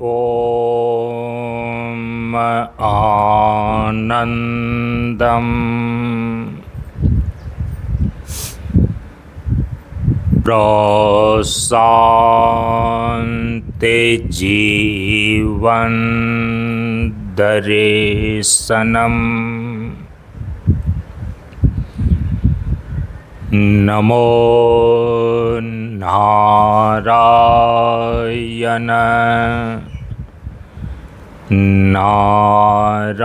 ॐ आनन्दं प्रशान्ते जीवनदर्शनम् नमो नारायण नारायणम्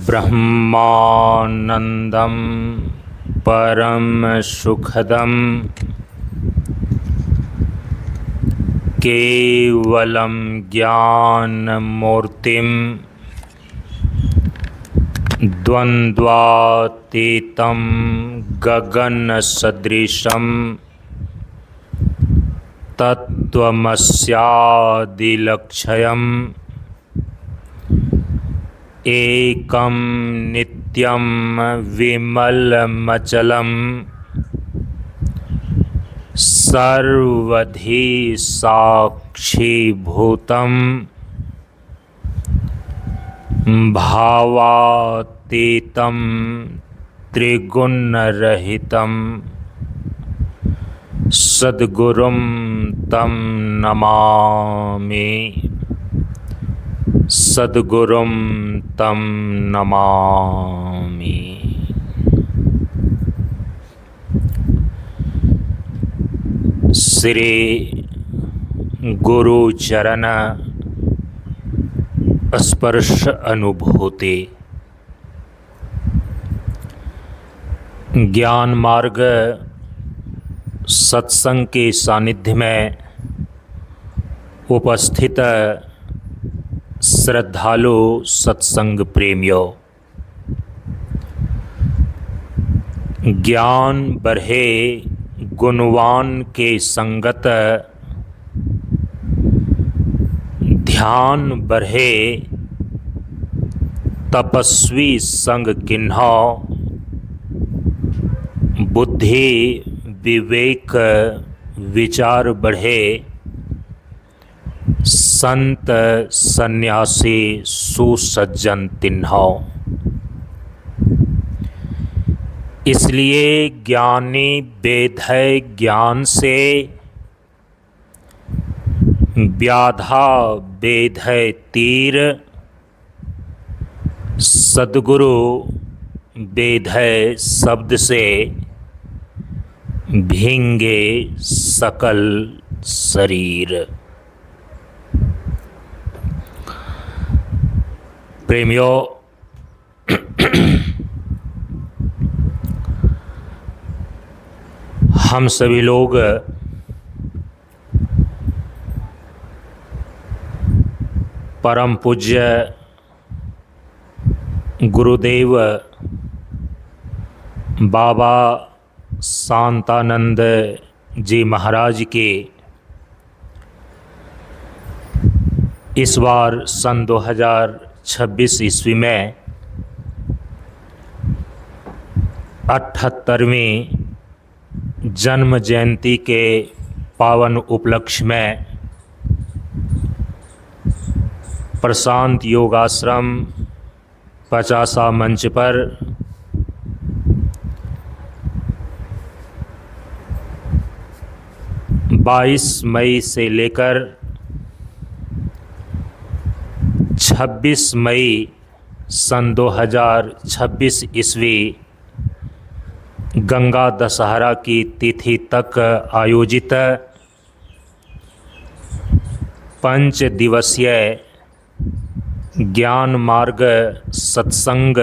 ब्रह्मानन्दं परम सुखदं केवलं ज्ञानमूर्तिं द्वन्द्वातीतं गगनसदृशं तत्त्वमस्यादिलक्ष्यम् एकं नित्यं विमलमचलं सर्वधी साक्षीभूतं भावातीतं त्रिगुणरहितं सद्गुरुं तं नमामि सद्गुरुं तं नमामि। श्री गुरु चरण स्पर्श अनुभूति ज्ञान मार्ग सत्संग के सानिध्य में उपस्थित श्रद्धालु सत्संग प्रेमियों, ज्ञान बढ़े गुणवान के संगत, ध्यान बढ़े तपस्वी संग किन्हो, बुद्धि विवेक विचार बढ़े संत सन्यासी सुसज्जन तिन्हो। इसलिए ज्ञानी बेधय ज्ञान से, व्याधा बेधय तीर, सद्गुरु बेधय शब्द से भींगे सकल शरीर। प्रेमियों, हम सभी लोग परम पूज्य गुरुदेव बाबा शांतानंद जी महाराज के इस बार सन 2026 ईस्वी में 78वीं जन्म जयंती के पावन उपलक्ष्य में प्रशांत योगाश्रम 50 मंच पर बाईस मई से लेकर 26 मई सन 2026 ईस्वी गंगा दशहरा की तिथि तक आयोजित 5 दिवसीय ज्ञान मार्ग सत्संग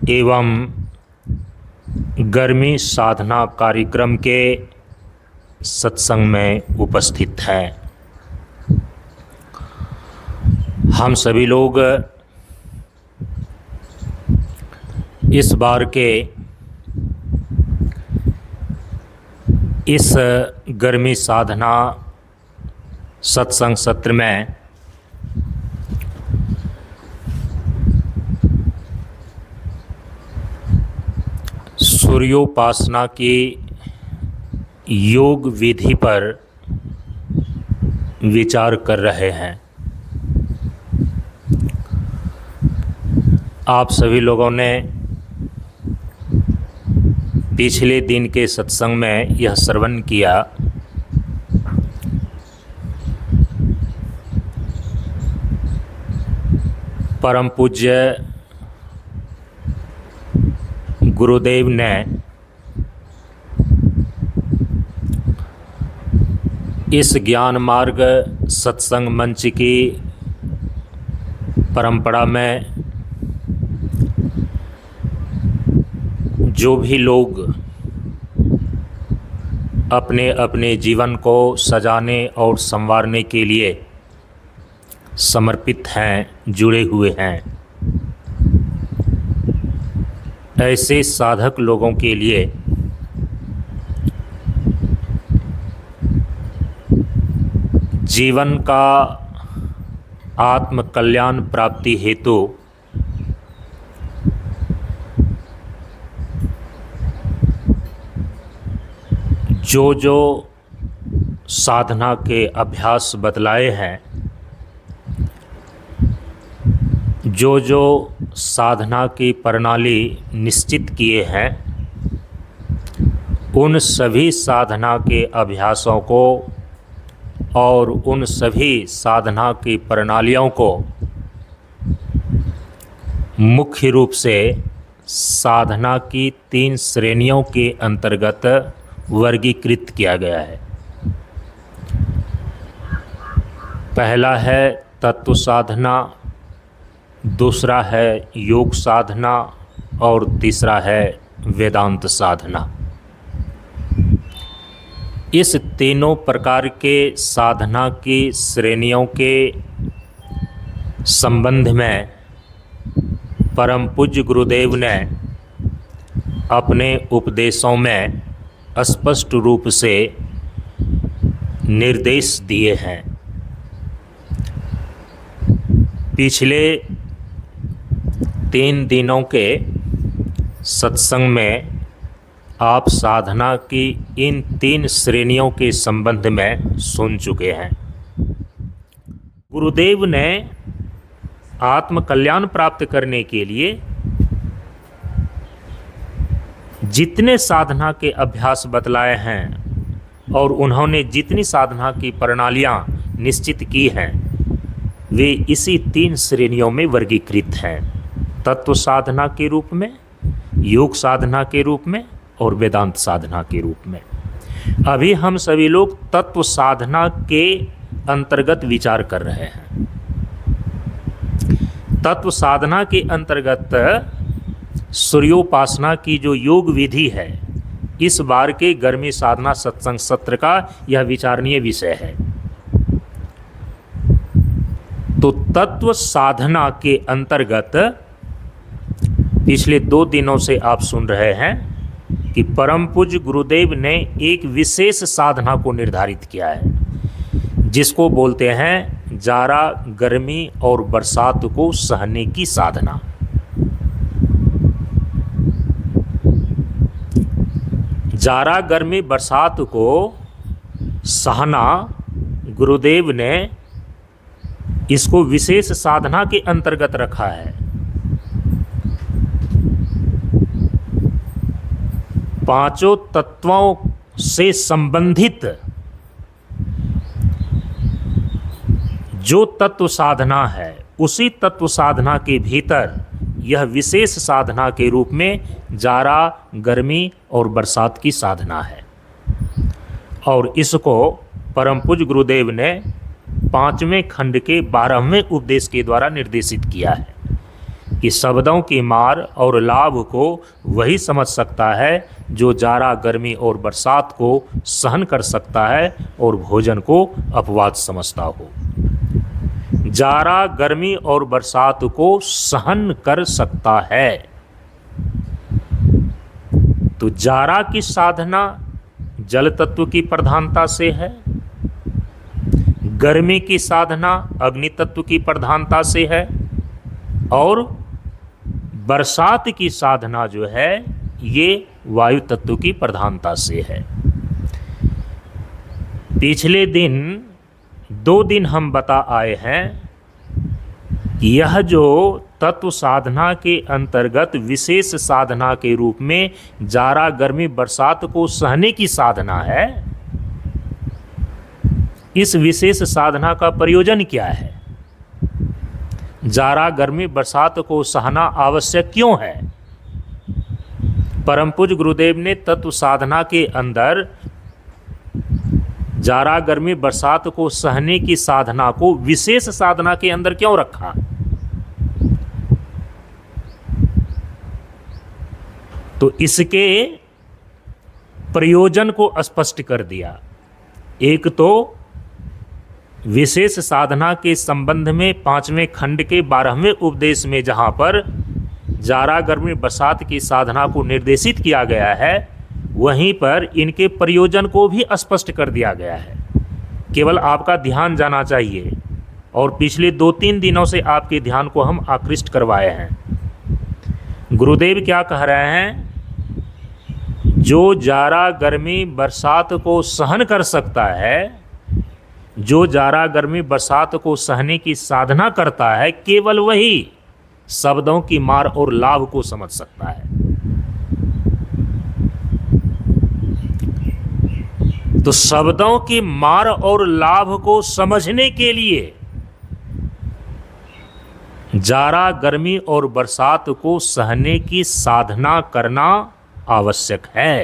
एवं गर्मी साधना कार्यक्रम के सत्संग में उपस्थित हैं। हम सभी लोग इस बार के इस गर्मी साधना सत्संग सत्र में सूर्योपासना की योग विधि पर विचार कर रहे हैं। आप सभी लोगों ने पिछले दिन के सत्संग में यह श्रवण किया परम पूज्य गुरुदेव ने इस ज्ञान मार्ग सत्संग मंच की परंपरा में जो भी लोग अपने अपने जीवन को सजाने और संवारने के लिए समर्पित हैं, जुड़े हुए हैं, ऐसे साधक लोगों के लिए जीवन का आत्म कल्याण प्राप्ति हेतु जो साधना के अभ्यास बतलाए हैं, जो साधना की प्रणाली निश्चित किए हैं, उन सभी साधना के अभ्यासों को और उन सभी साधना की प्रणालियों को मुख्य रूप से साधना की 3 श्रेणियों के अंतर्गत वर्गीकृत किया गया है। पहला है तत्व साधना, दूसरा है योग साधना और तीसरा है वेदांत साधना। इस तीनों प्रकार के साधना की श्रेणियों के संबंध में परम पूज्य गुरुदेव ने अपने उपदेशों में स्पष्ट रूप से निर्देश दिए हैं। पिछले 3 दिनों के सत्संग में आप साधना की इन 3 श्रेणियों के संबंध में सुन चुके हैं। गुरुदेव ने आत्म कल्याण प्राप्त करने के लिए जितने साधना के अभ्यास बतलाए हैं और उन्होंने जितनी साधना की प्रणालियां निश्चित की हैं, वे इसी 3 श्रेणियों में वर्गीकृत हैं। तत्व साधना के रूप में, योग साधना के रूप में और वेदांत साधना के रूप में। अभी हम सभी लोग तत्व साधना के अंतर्गत विचार कर रहे हैं। तत्व साधना के अंतर्गत सूर्योपासना की जो योग विधि है, इस बार के गर्मी साधना सत्संग सत्र का यह विचारणीय विषय है। तो तत्व साधना के अंतर्गत पिछले 2 दिनों से आप सुन रहे हैं कि परम पूज्य गुरुदेव ने एक विशेष साधना को निर्धारित किया है, जिसको बोलते हैं जाड़ा, गर्मी और बरसात को सहने की साधना। जाड़ा, गर्मी, बरसात को सहना गुरुदेव ने इसको विशेष साधना के अंतर्गत रखा है। 5 तत्वों से संबंधित जो तत्व साधना है, उसी तत्व साधना के भीतर यह विशेष साधना के रूप में जाड़ा, गर्मी और बरसात की साधना है। और इसको परम पूज्य गुरुदेव ने 5वें खंड के 12वें उपदेश के द्वारा निर्देशित किया है कि शब्दों की मार और लाभ को वही समझ सकता है जो जाड़ा, गर्मी और बरसात को सहन कर सकता है और भोजन को अपवाद समझता हो। जाड़ा, गर्मी और बरसात को सहन कर सकता है। तो जाड़ा की साधना जल तत्व की प्रधानता से है, गर्मी की साधना अग्नि तत्व की प्रधानता से है, और बरसात की साधना जो है ये वायु तत्व की प्रधानता से है। पिछले दिन 2 दिन हम बता आए हैं कि यह जो तत्व साधना के अंतर्गत विशेष साधना के रूप में जाड़ा गर्मी बरसात को सहने की साधना है, इस विशेष साधना का प्रयोजन क्या है? जाड़ा गर्मी बरसात को सहना आवश्यक क्यों है? परम पूज्य गुरुदेव ने तत्व साधना के अंदर जाड़ा गर्मी बरसात को सहने की साधना को विशेष साधना के अंदर क्यों रखा? तो इसके प्रयोजन को स्पष्ट कर दिया। एक तो विशेष साधना के संबंध में 5वें खंड के 12वें उपदेश में जहाँ पर जाड़ा गर्मी बरसात की साधना को निर्देशित किया गया है, वहीं पर इनके प्रयोजन को भी स्पष्ट कर दिया गया है। केवल आपका ध्यान जाना चाहिए, और पिछले 2-3 दिनों से आपके ध्यान को हम आकृष्ट करवाए हैं। गुरुदेव क्या कह रहे हैं? जो जाड़ा गर्मी बरसात को सहन कर सकता है, जो जाड़ा गर्मी बरसात को सहने की साधना करता है, केवल वही शब्दों की मार और लाभ को समझ सकता है। तो शब्दों की मार और लाभ को समझने के लिए जाड़ा गर्मी और बरसात को सहने की साधना करना आवश्यक है।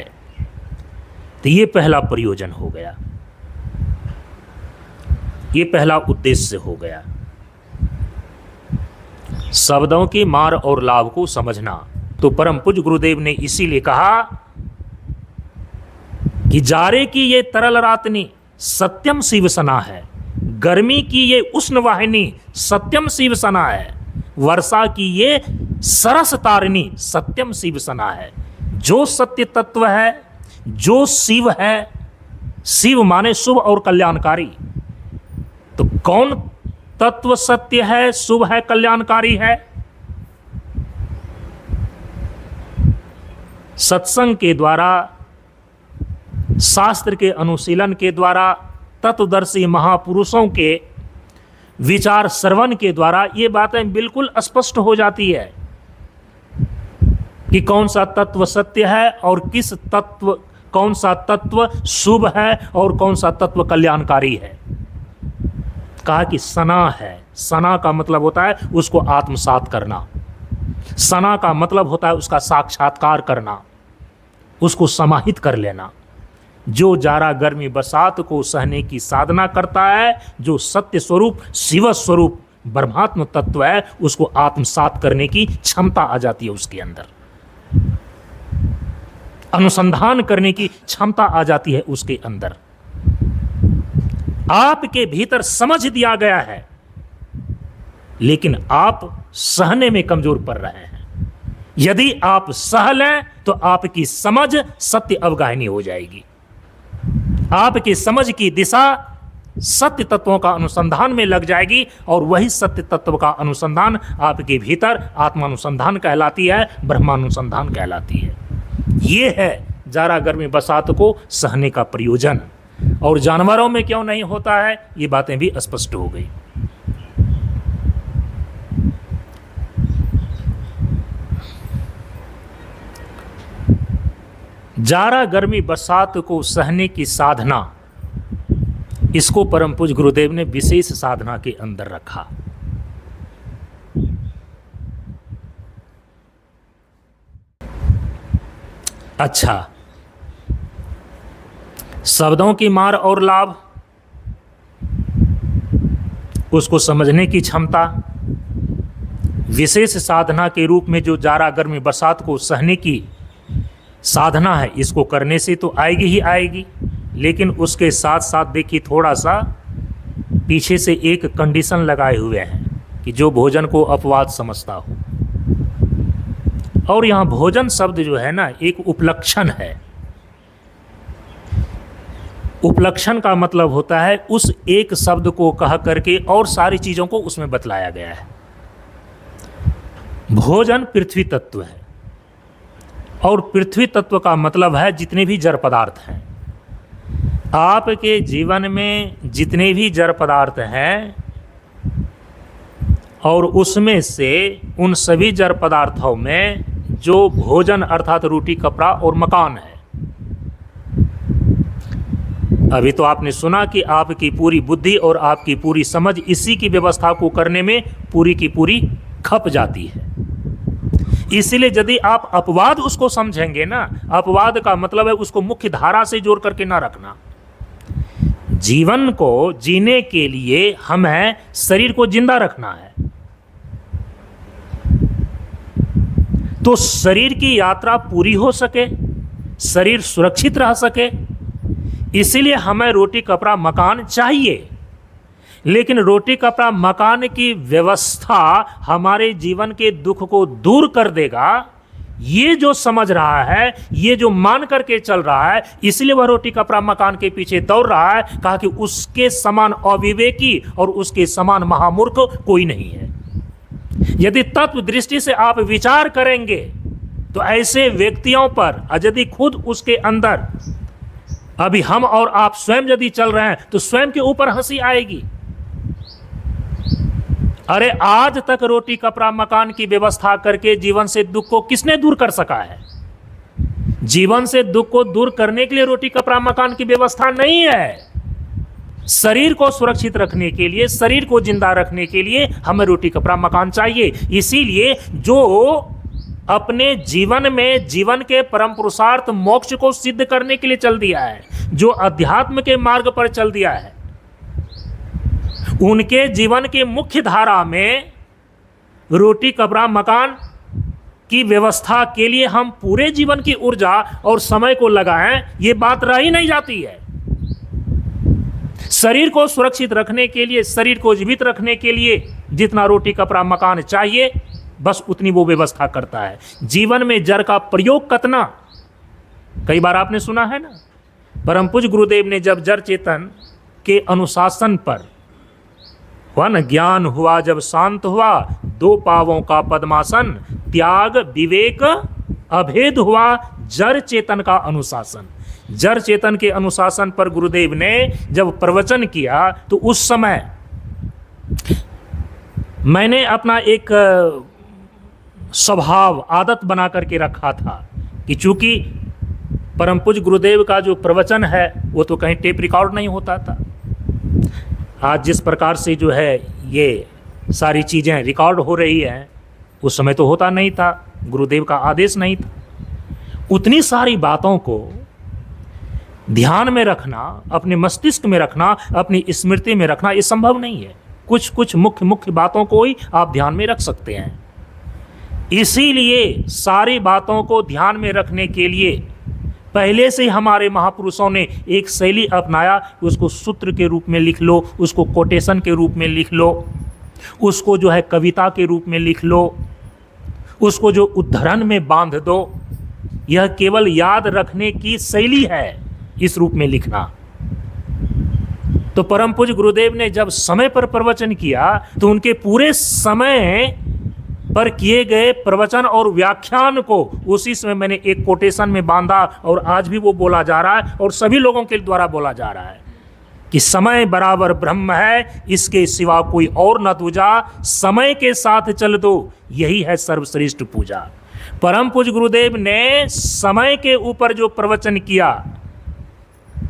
तो ये पहला प्रयोजन हो गया, ये पहला उद्देश्य हो गया, शब्दों की मार और लाभ को समझना। तो परम पूज्य गुरुदेव ने इसीलिए कहा कि जाड़े की ये तरल रातनी सत्यम शिवसना है, गर्मी की ये उष्ण वाहिनी सत्यम शिवसना है, वर्षा की ये सरस तारिणी सत्यम शिवसना है। जो सत्य तत्व है, जो शिव है, शिव माने शुभ और कल्याणकारी, तो कौन तत्व सत्य है, शुभ है, कल्याणकारी है? सत्संग के द्वारा, शास्त्र के अनुशीलन के द्वारा, तत्वदर्शी महापुरुषों के विचार श्रवण के द्वारा ये बातें बिल्कुल स्पष्ट हो जाती है कि कौन सा तत्व सत्य है और कौन सा तत्व शुभ है और कौन सा तत्व कल्याणकारी है। कहा कि सना है। सना का मतलब होता है उसको आत्मसात करना, सना का मतलब होता है उसका साक्षात्कार करना, उसको समाहित कर लेना। जो जाड़ा गर्मी बरसात को सहने की साधना करता है, जो सत्य स्वरूप शिव स्वरूप ब्रह्मात्म तत्व है, उसको आत्मसात करने की क्षमता आ जाती है उसके अंदर, अनुसंधान करने की क्षमता आ जाती है उसके अंदर। आपके भीतर समझ दिया गया है, लेकिन आप सहने में कमजोर पड़ रहे हैं। यदि आप सह लें तो आपकी समझ सत्य अवगाहिनी हो जाएगी, आपकी समझ की दिशा सत्य तत्वों का अनुसंधान में लग जाएगी, और वही सत्य तत्व का अनुसंधान आपके भीतर आत्मानुसंधान कहलाती है, ब्रह्मानुसंधान कहलाती है। ये है जाड़ा गर्मी बरसात को सहने का प्रयोजन। और जानवरों में क्यों नहीं होता है, ये बातें भी स्पष्ट हो गई। जाड़ा गर्मी बरसात को सहने की साधना, इसको परम पूज्य गुरुदेव ने विशेष साधना के अंदर रखा। अच्छा, शब्दों की मार और लाभ, उसको समझने की क्षमता, विशेष साधना के रूप में जो जाड़ा गर्मी बरसात को सहने की साधना है, इसको करने से तो आएगी ही आएगी, लेकिन उसके साथ साथ देखिए थोड़ा सा पीछे से एक कंडीशन लगाए हुए हैं कि जो भोजन को अपवाद समझता हो। और यहाँ भोजन शब्द जो है ना, एक उपलक्षण है। उपलक्षण का मतलब होता है उस एक शब्द को कह करके और सारी चीज़ों को उसमें बतलाया गया है। भोजन पृथ्वी तत्व है और पृथ्वी तत्व का मतलब है जितने भी जड़ पदार्थ हैं। आपके जीवन में जितने भी जड़ पदार्थ हैं और उसमें से उन सभी जड़ पदार्थों में जो भोजन अर्थात रोटी, कपड़ा और मकान है। अभी तो आपने सुना कि आपकी पूरी बुद्धि और आपकी पूरी समझ इसी की व्यवस्था को करने में पूरी की पूरी खप जाती है। इसीलिए यदि आप अपवाद उसको समझेंगे ना, अपवाद का मतलब है उसको मुख्य धारा से जोड़ करके ना रखना। जीवन को जीने के लिए हमें शरीर को जिंदा रखना है, तो शरीर की यात्रा पूरी हो सके, शरीर सुरक्षित रह सके, इसीलिए हमें रोटी, कपड़ा, मकान चाहिए। लेकिन रोटी, कपड़ा, मकान की व्यवस्था हमारे जीवन के दुख को दूर कर देगा, ये जो समझ रहा है, ये जो मान करके चल रहा है, इसलिए वह रोटी, कपड़ा, मकान के पीछे दौड़ रहा है। कहा कि उसके समान अविवेकी और उसके समान महामूर्ख कोई नहीं है। यदि तत्व दृष्टि से आप विचार करेंगे तो ऐसे व्यक्तियों पर, यदि खुद उसके अंदर अभी हम और आप स्वयं यदि चल रहे हैं तो स्वयं के ऊपर हंसी आएगी। अरे आज तक रोटी, कपड़ा, मकान की व्यवस्था करके जीवन से दुख को किसने दूर कर सका है? जीवन से दुख को दूर करने के लिए रोटी, कपड़ा, मकान की व्यवस्था नहीं है। शरीर को सुरक्षित रखने के लिए, शरीर को जिंदा रखने के लिए हमें रोटी, कपड़ा, मकान चाहिए। इसीलिए जो अपने जीवन में जीवन के परम पुरुषार्थ मोक्ष को सिद्ध करने के लिए चल दिया है, जो अध्यात्म के मार्ग पर चल दिया है, उनके जीवन के मुख्य धारा में रोटी, कपड़ा, मकान की व्यवस्था के लिए हम पूरे जीवन की ऊर्जा और समय को लगाएं, ये बात रह ही नहीं जाती है। शरीर को सुरक्षित रखने के लिए, शरीर को जीवित रखने के लिए जितना रोटी, कपड़ा, मकान चाहिए, बस उतनी वो व्यवस्था करता है। जीवन में जड़ का प्रयोग कितना, कई बार आपने सुना है ना। परम पूज्य गुरुदेव ने जब जड़ चेतन के अनुशासन पर हुआ ना, ज्ञान हुआ जब शांत हुआ, 2 पावों का पद्मासन, त्याग विवेक अभेद हुआ, जड़ चेतन का अनुशासन। जड़ चेतन के अनुशासन पर गुरुदेव ने जब प्रवचन किया तो उस समय मैंने अपना एक स्वभाव, आदत बना करके रखा था कि चूंकि परम पूज्य गुरुदेव का जो प्रवचन है वो तो कहीं टेप रिकॉर्ड नहीं होता था। आज जिस प्रकार से जो है ये सारी चीज़ें रिकॉर्ड हो रही हैं, उस समय तो होता नहीं था, गुरुदेव का आदेश नहीं था। उतनी सारी बातों को ध्यान में रखना, अपने मस्तिष्क में रखना, अपनी स्मृति में रखना, ये संभव नहीं है। कुछ कुछ मुख्य बातों को ही आप ध्यान में रख सकते हैं। इसीलिए सारी बातों को ध्यान में रखने के लिए पहले से हमारे महापुरुषों ने एक शैली अपनाया, उसको सूत्र के रूप में लिख लो, उसको कोटेशन के रूप में लिख लो, उसको जो है कविता के रूप में लिख लो, उसको जो उद्धरण में बांध दो। यह केवल याद रखने की शैली है, इस रूप में लिखना। तो परम पूज्य गुरुदेव ने जब समय पर प्रवचन किया तो उनके पूरे समय पर किए गए प्रवचन और व्याख्यान को उसी समय मैंने एक कोटेशन में बांधा, और आज भी वो बोला जा रहा है और सभी लोगों के द्वारा बोला जा रहा है कि समय बराबर ब्रह्म है, इसके सिवा कोई और न दूजा, समय के साथ चल दो, यही है सर्वश्रेष्ठ पूजा। परम पूज्य गुरुदेव ने समय के ऊपर जो प्रवचन किया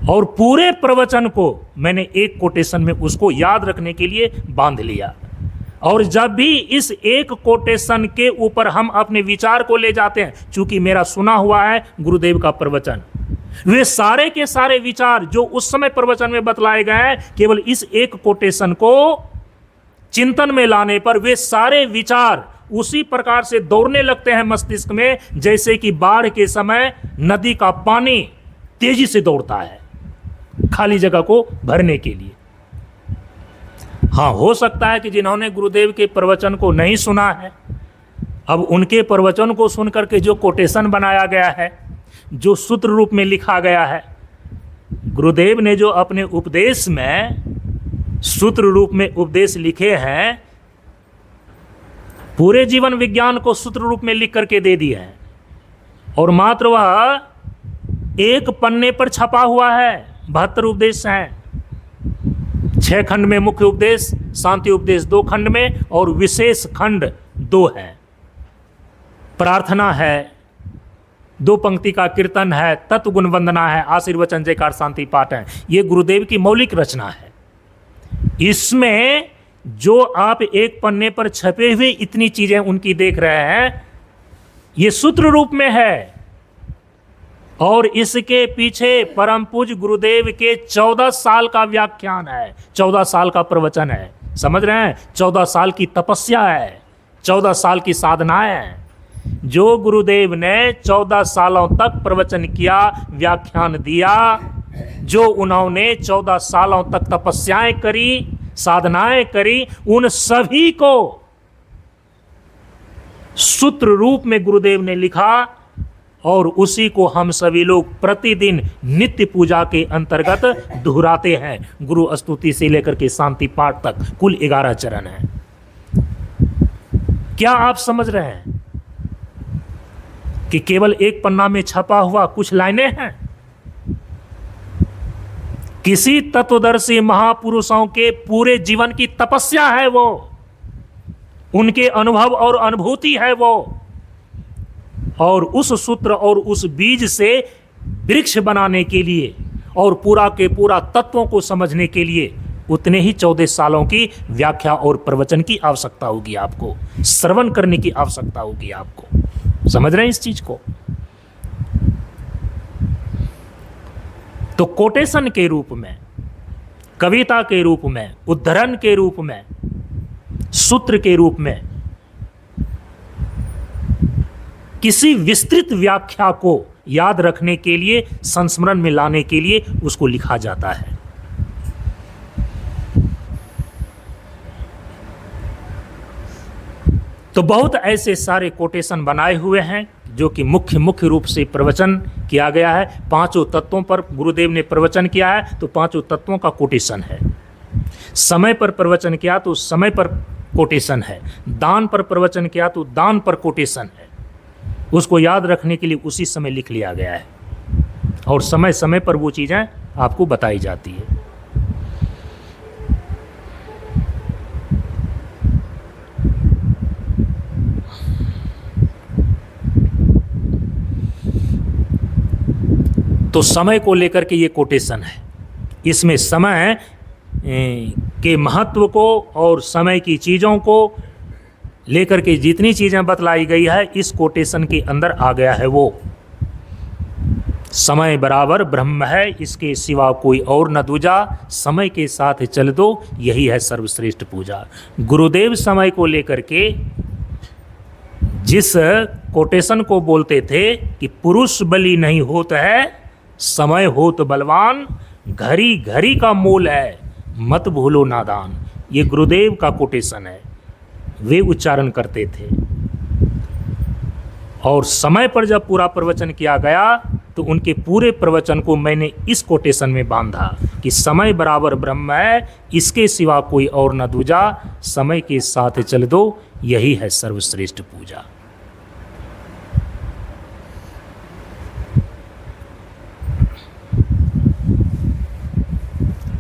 और पूरे प्रवचन को मैंने एक कोटेशन में उसको याद रखने के लिए बांध लिया। और जब भी इस एक कोटेशन के ऊपर हम अपने विचार को ले जाते हैं, चूंकि मेरा सुना हुआ है गुरुदेव का प्रवचन, वे सारे के सारे विचार जो उस समय प्रवचन में बतलाए गए हैं, केवल इस एक कोटेशन को चिंतन में लाने पर वे सारे विचार उसी प्रकार से दौड़ने लगते हैं मस्तिष्क में, जैसे कि बाढ़ के समय नदी का पानी तेजी से दौड़ता है खाली जगह को भरने के लिए। हाँ, हो सकता है कि जिन्होंने गुरुदेव के प्रवचन को नहीं सुना है, अब उनके प्रवचन को सुनकर के जो कोटेशन बनाया गया है, जो सूत्र रूप में लिखा गया है, गुरुदेव ने जो अपने उपदेश में सूत्र रूप में उपदेश लिखे हैं, पूरे जीवन विज्ञान को सूत्र रूप में लिख करके दे दिए हैं। और मात्र वह एक पन्ने पर छपा हुआ है। 72 उपदेश हैं, 6 खंड में मुख्य उपदेश, शांति उपदेश 2 खंड में और विशेष खंड 2 है। प्रार्थना है, 2 पंक्ति का कीर्तन है, तत्व गुण वंदना है, आशीर्वचन जयकार शांति पाठ है। ये गुरुदेव की मौलिक रचना है। इसमें जो आप एक पन्ने पर छपे हुए इतनी चीजें उनकी देख रहे हैं, ये सूत्र रूप में है। और इसके पीछे परम पूज्य गुरुदेव के 14 साल का व्याख्यान है, 14 साल का प्रवचन है। समझ रहे हैं? 14 साल की तपस्या है, 14 साल की साधनाएं हैं। जो गुरुदेव ने 14 सालों तक प्रवचन किया, व्याख्यान दिया, जो उन्होंने 14 सालों तक तपस्याएं करी, साधनाएं करी, उन सभी को सूत्र रूप में गुरुदेव ने लिखा और उसी को हम सभी लोग प्रतिदिन नित्य पूजा के अंतर्गत दोहराते हैं। गुरु स्तुति से लेकर के शांति पाठ तक कुल 11 चरण हैं। क्या आप समझ रहे हैं कि केवल एक पन्ना में छपा हुआ कुछ लाइनें हैं? किसी तत्वदर्शी महापुरुषों के पूरे जीवन की तपस्या है वो, उनके अनुभव और अनुभूति है वो, और उस सूत्र और उस बीज से वृक्ष बनाने के लिए और पूरा के पूरा तत्वों को समझने के लिए उतने ही 14 सालों की व्याख्या और प्रवचन की आवश्यकता होगी आपको, श्रवण करने की आवश्यकता होगी आपको। समझ रहे हैं इस चीज को? तो कोटेशन के रूप में, कविता के रूप में, उद्धरण के रूप में, सूत्र के रूप में किसी विस्तृत व्याख्या को याद रखने के लिए, संस्मरण में लाने के लिए उसको लिखा जाता है। तो बहुत ऐसे सारे कोटेशन बनाए हुए हैं जो कि मुख्य रूप से प्रवचन किया गया है। 5 तत्वों पर गुरुदेव ने प्रवचन किया है तो 5 तत्वों का कोटेशन है। समय पर प्रवचन किया तो समय पर कोटेशन है। दान पर प्रवचन किया तो दान पर कोटेशन है। उसको याद रखने के लिए उसी समय लिख लिया गया है और समय समय पर वो चीज़ें आपको बताई जाती है। तो समय को लेकर के ये कोटेशन है। इसमें समय के महत्व को और समय की चीज़ों को लेकर के जितनी चीज़ें बतलाई गई है इस कोटेशन के अंदर आ गया है। वो समय बराबर ब्रह्म है, इसके सिवा कोई और न दूजा, समय के साथ चल दो, यही है सर्वश्रेष्ठ पूजा। गुरुदेव समय को लेकर के जिस कोटेशन को बोलते थे कि पुरुष बली नहीं होता है, समय होत बलवान, घड़ी घड़ी का मोल है, मत भूलो नादान, ये गुरुदेव का कोटेशन है। वे उच्चारण करते थे और समय पर जब पूरा प्रवचन किया गया तो उनके पूरे प्रवचन को मैंने इस कोटेशन में बांधा कि समय बराबर ब्रह्म है, इसके सिवा कोई और न दूजा, समय के साथ चल दो, यही है सर्वश्रेष्ठ पूजा।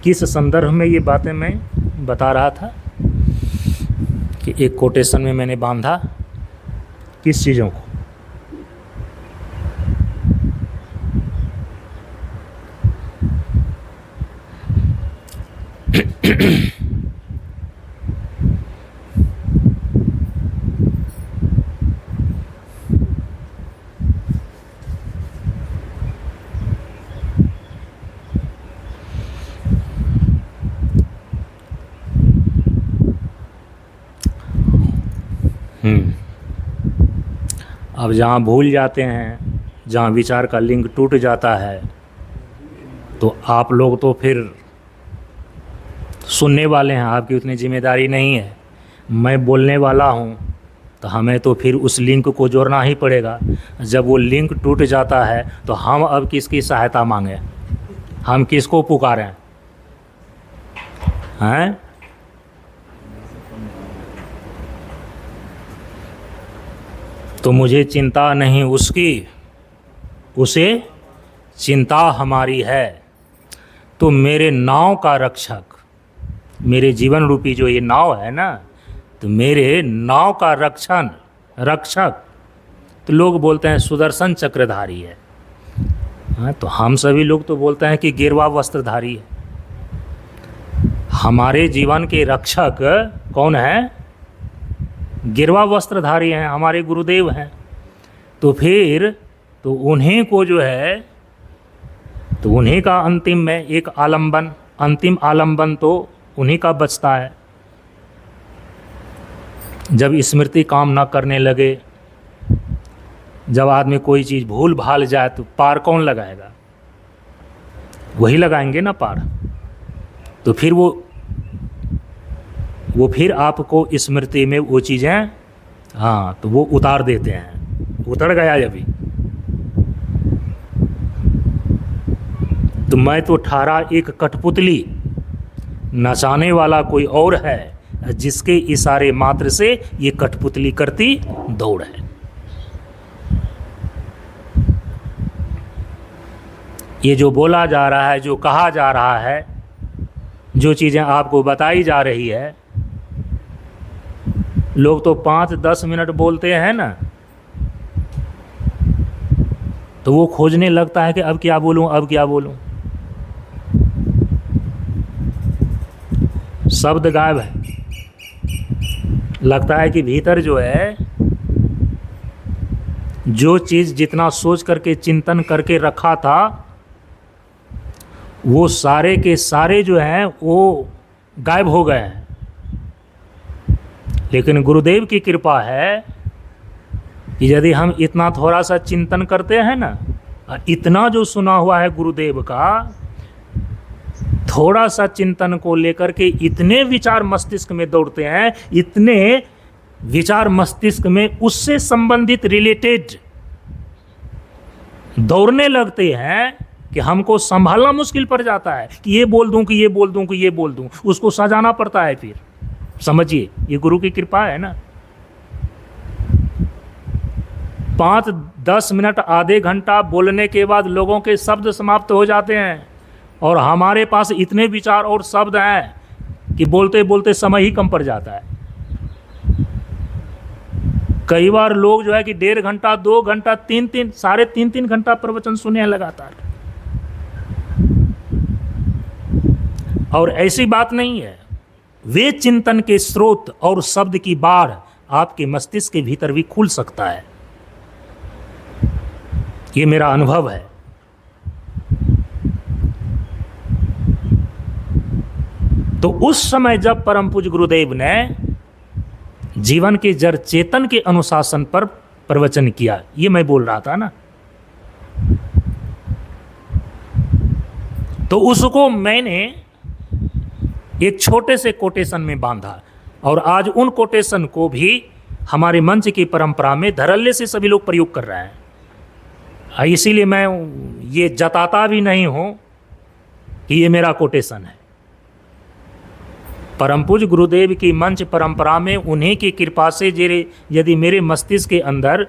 किस संदर्भ में ये बातें मैं बता रहा था कि एक कोटेशन में मैंने बांधा किस चीज़ों को? अब जहाँ भूल जाते हैं, जहाँ विचार का लिंक टूट जाता है, तो आप लोग तो फिर सुनने वाले हैं, आपकी उतनी जिम्मेदारी नहीं है। मैं बोलने वाला हूँ तो हमें तो फिर उस लिंक को जोड़ना ही पड़ेगा। जब वो लिंक टूट जाता है तो हम अब किसकी सहायता मांगें? हम किसको पुकारें? हैं? तो मुझे चिंता नहीं उसकी उसे चिंता हमारी है। तो मेरे नाव का रक्षक, मेरे जीवन रूपी जो ये नाव है ना, तो मेरे नाव का रक्षक तो लोग बोलते हैं सुदर्शन चक्रधारी है। हाँ, तो हम सभी लोग तो बोलते हैं कि गेरुआ वस्त्रधारी है। हमारे जीवन के रक्षक कौन है? गेरुआ वस्त्रधारी हैं, हमारे गुरुदेव हैं। तो फिर तो उन्हीं को जो है, तो उन्हीं का अंतिम में एक आलंबन, अंतिम आलंबन तो उन्हीं का बचता है। जब स्मृति काम ना करने लगे, जब आदमी कोई चीज़ भूल भाल जाए, तो पार कौन लगाएगा? वही लगाएंगे ना पार। तो फिर वो फिर आपको स्मृति में वो चीज़ें, हाँ, तो वो उतार देते हैं। उतर गया अभी तो मैं तो ठहरा एक कठपुतली, नचाने वाला कोई और है, जिसके इशारे मात्र से ये कठपुतली करती दौड़ है। ये जो बोला जा रहा है, जो कहा जा रहा है, जो चीज़ें आपको बताई जा रही है, लोग तो 5-10 मिनट बोलते हैं ना, तो वो खोजने लगता है कि अब क्या बोलूं, अब क्या बोलूं। शब्द गायब है। लगता है कि भीतर जो है, जो चीज़ जितना सोच करके चिंतन करके रखा था, वो सारे के सारे जो हैं वो गायब हो गए हैं। लेकिन गुरुदेव की कृपा है कि यदि हम इतना थोड़ा सा चिंतन करते हैं ना, इतना जो सुना हुआ है गुरुदेव का, थोड़ा सा चिंतन को लेकर के इतने विचार मस्तिष्क में दौड़ते हैं, इतने विचार मस्तिष्क में उससे संबंधित रिलेटेड दौड़ने लगते हैं कि हमको संभालना मुश्किल पड़ जाता है कि ये बोल दूं कि ये बोल दूं कि ये बोल दूं, उसको सजाना पड़ता है। फिर समझिए, ये गुरु की कृपा है ना। 5-10 मिनट, आधे घंटा बोलने के बाद लोगों के शब्द समाप्त हो जाते हैं, और हमारे पास इतने विचार और शब्द हैं कि बोलते बोलते समय ही कम पड़ जाता है। कई बार लोग जो है कि 1.5 घंटा, 2 घंटा, 3-3, साढ़े 3-3 घंटा प्रवचन सुने हैं लगातार। और ऐसी बात नहीं है, वे चिंतन के स्रोत और शब्द की बाढ़ आपके मस्तिष्क के भीतर भी खुल सकता है। ये मेरा अनुभव है। तो उस समय जब परम पूज्य गुरुदेव ने जीवन के जड़ चेतन के अनुशासन पर प्रवचन किया, ये मैं बोल रहा था ना, तो उसको मैंने एक छोटे से कोटेशन में बांधा, और आज उन कोटेशन को भी हमारे मंच की परंपरा में धड़ल्ले से सभी लोग प्रयोग कर रहे हैं। इसीलिए मैं ये जताता भी नहीं हूं कि ये मेरा कोटेशन है। परम पूज्य गुरुदेव की मंच परंपरा में उन्हीं की कृपा से यदि मेरे मस्तिष्क के अंदर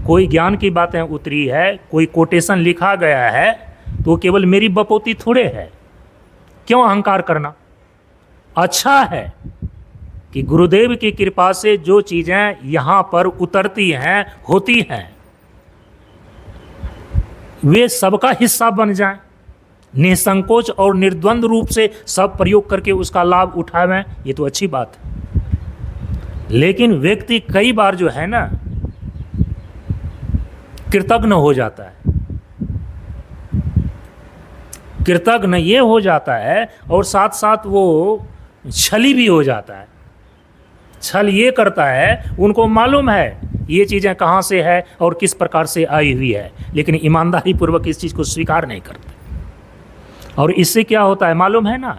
कोई ज्ञान की बातें उतरी है, कोई कोटेशन लिखा गया है, तो केवल मेरी बपोती थोड़े है। क्यों अहंकार करना? अच्छा है कि गुरुदेव की कृपा से जो चीज़ें यहाँ पर उतरती हैं, होती हैं, वे सबका हिस्सा बन जाएं, निसंकोच और निर्द्वंद रूप से सब प्रयोग करके उसका लाभ उठावें, ये तो अच्छी बात है। लेकिन व्यक्ति कई बार जो है ना, कृतज्ञ हो जाता है। कृतज्ञ ये हो जाता है और साथ साथ वो छली भी हो जाता है। छल ये करता है, उनको मालूम है ये चीज़ें कहाँ से है और किस प्रकार से आई हुई है, लेकिन ईमानदारी पूर्वक इस चीज़ को स्वीकार नहीं करते। और इससे क्या होता है मालूम है ना,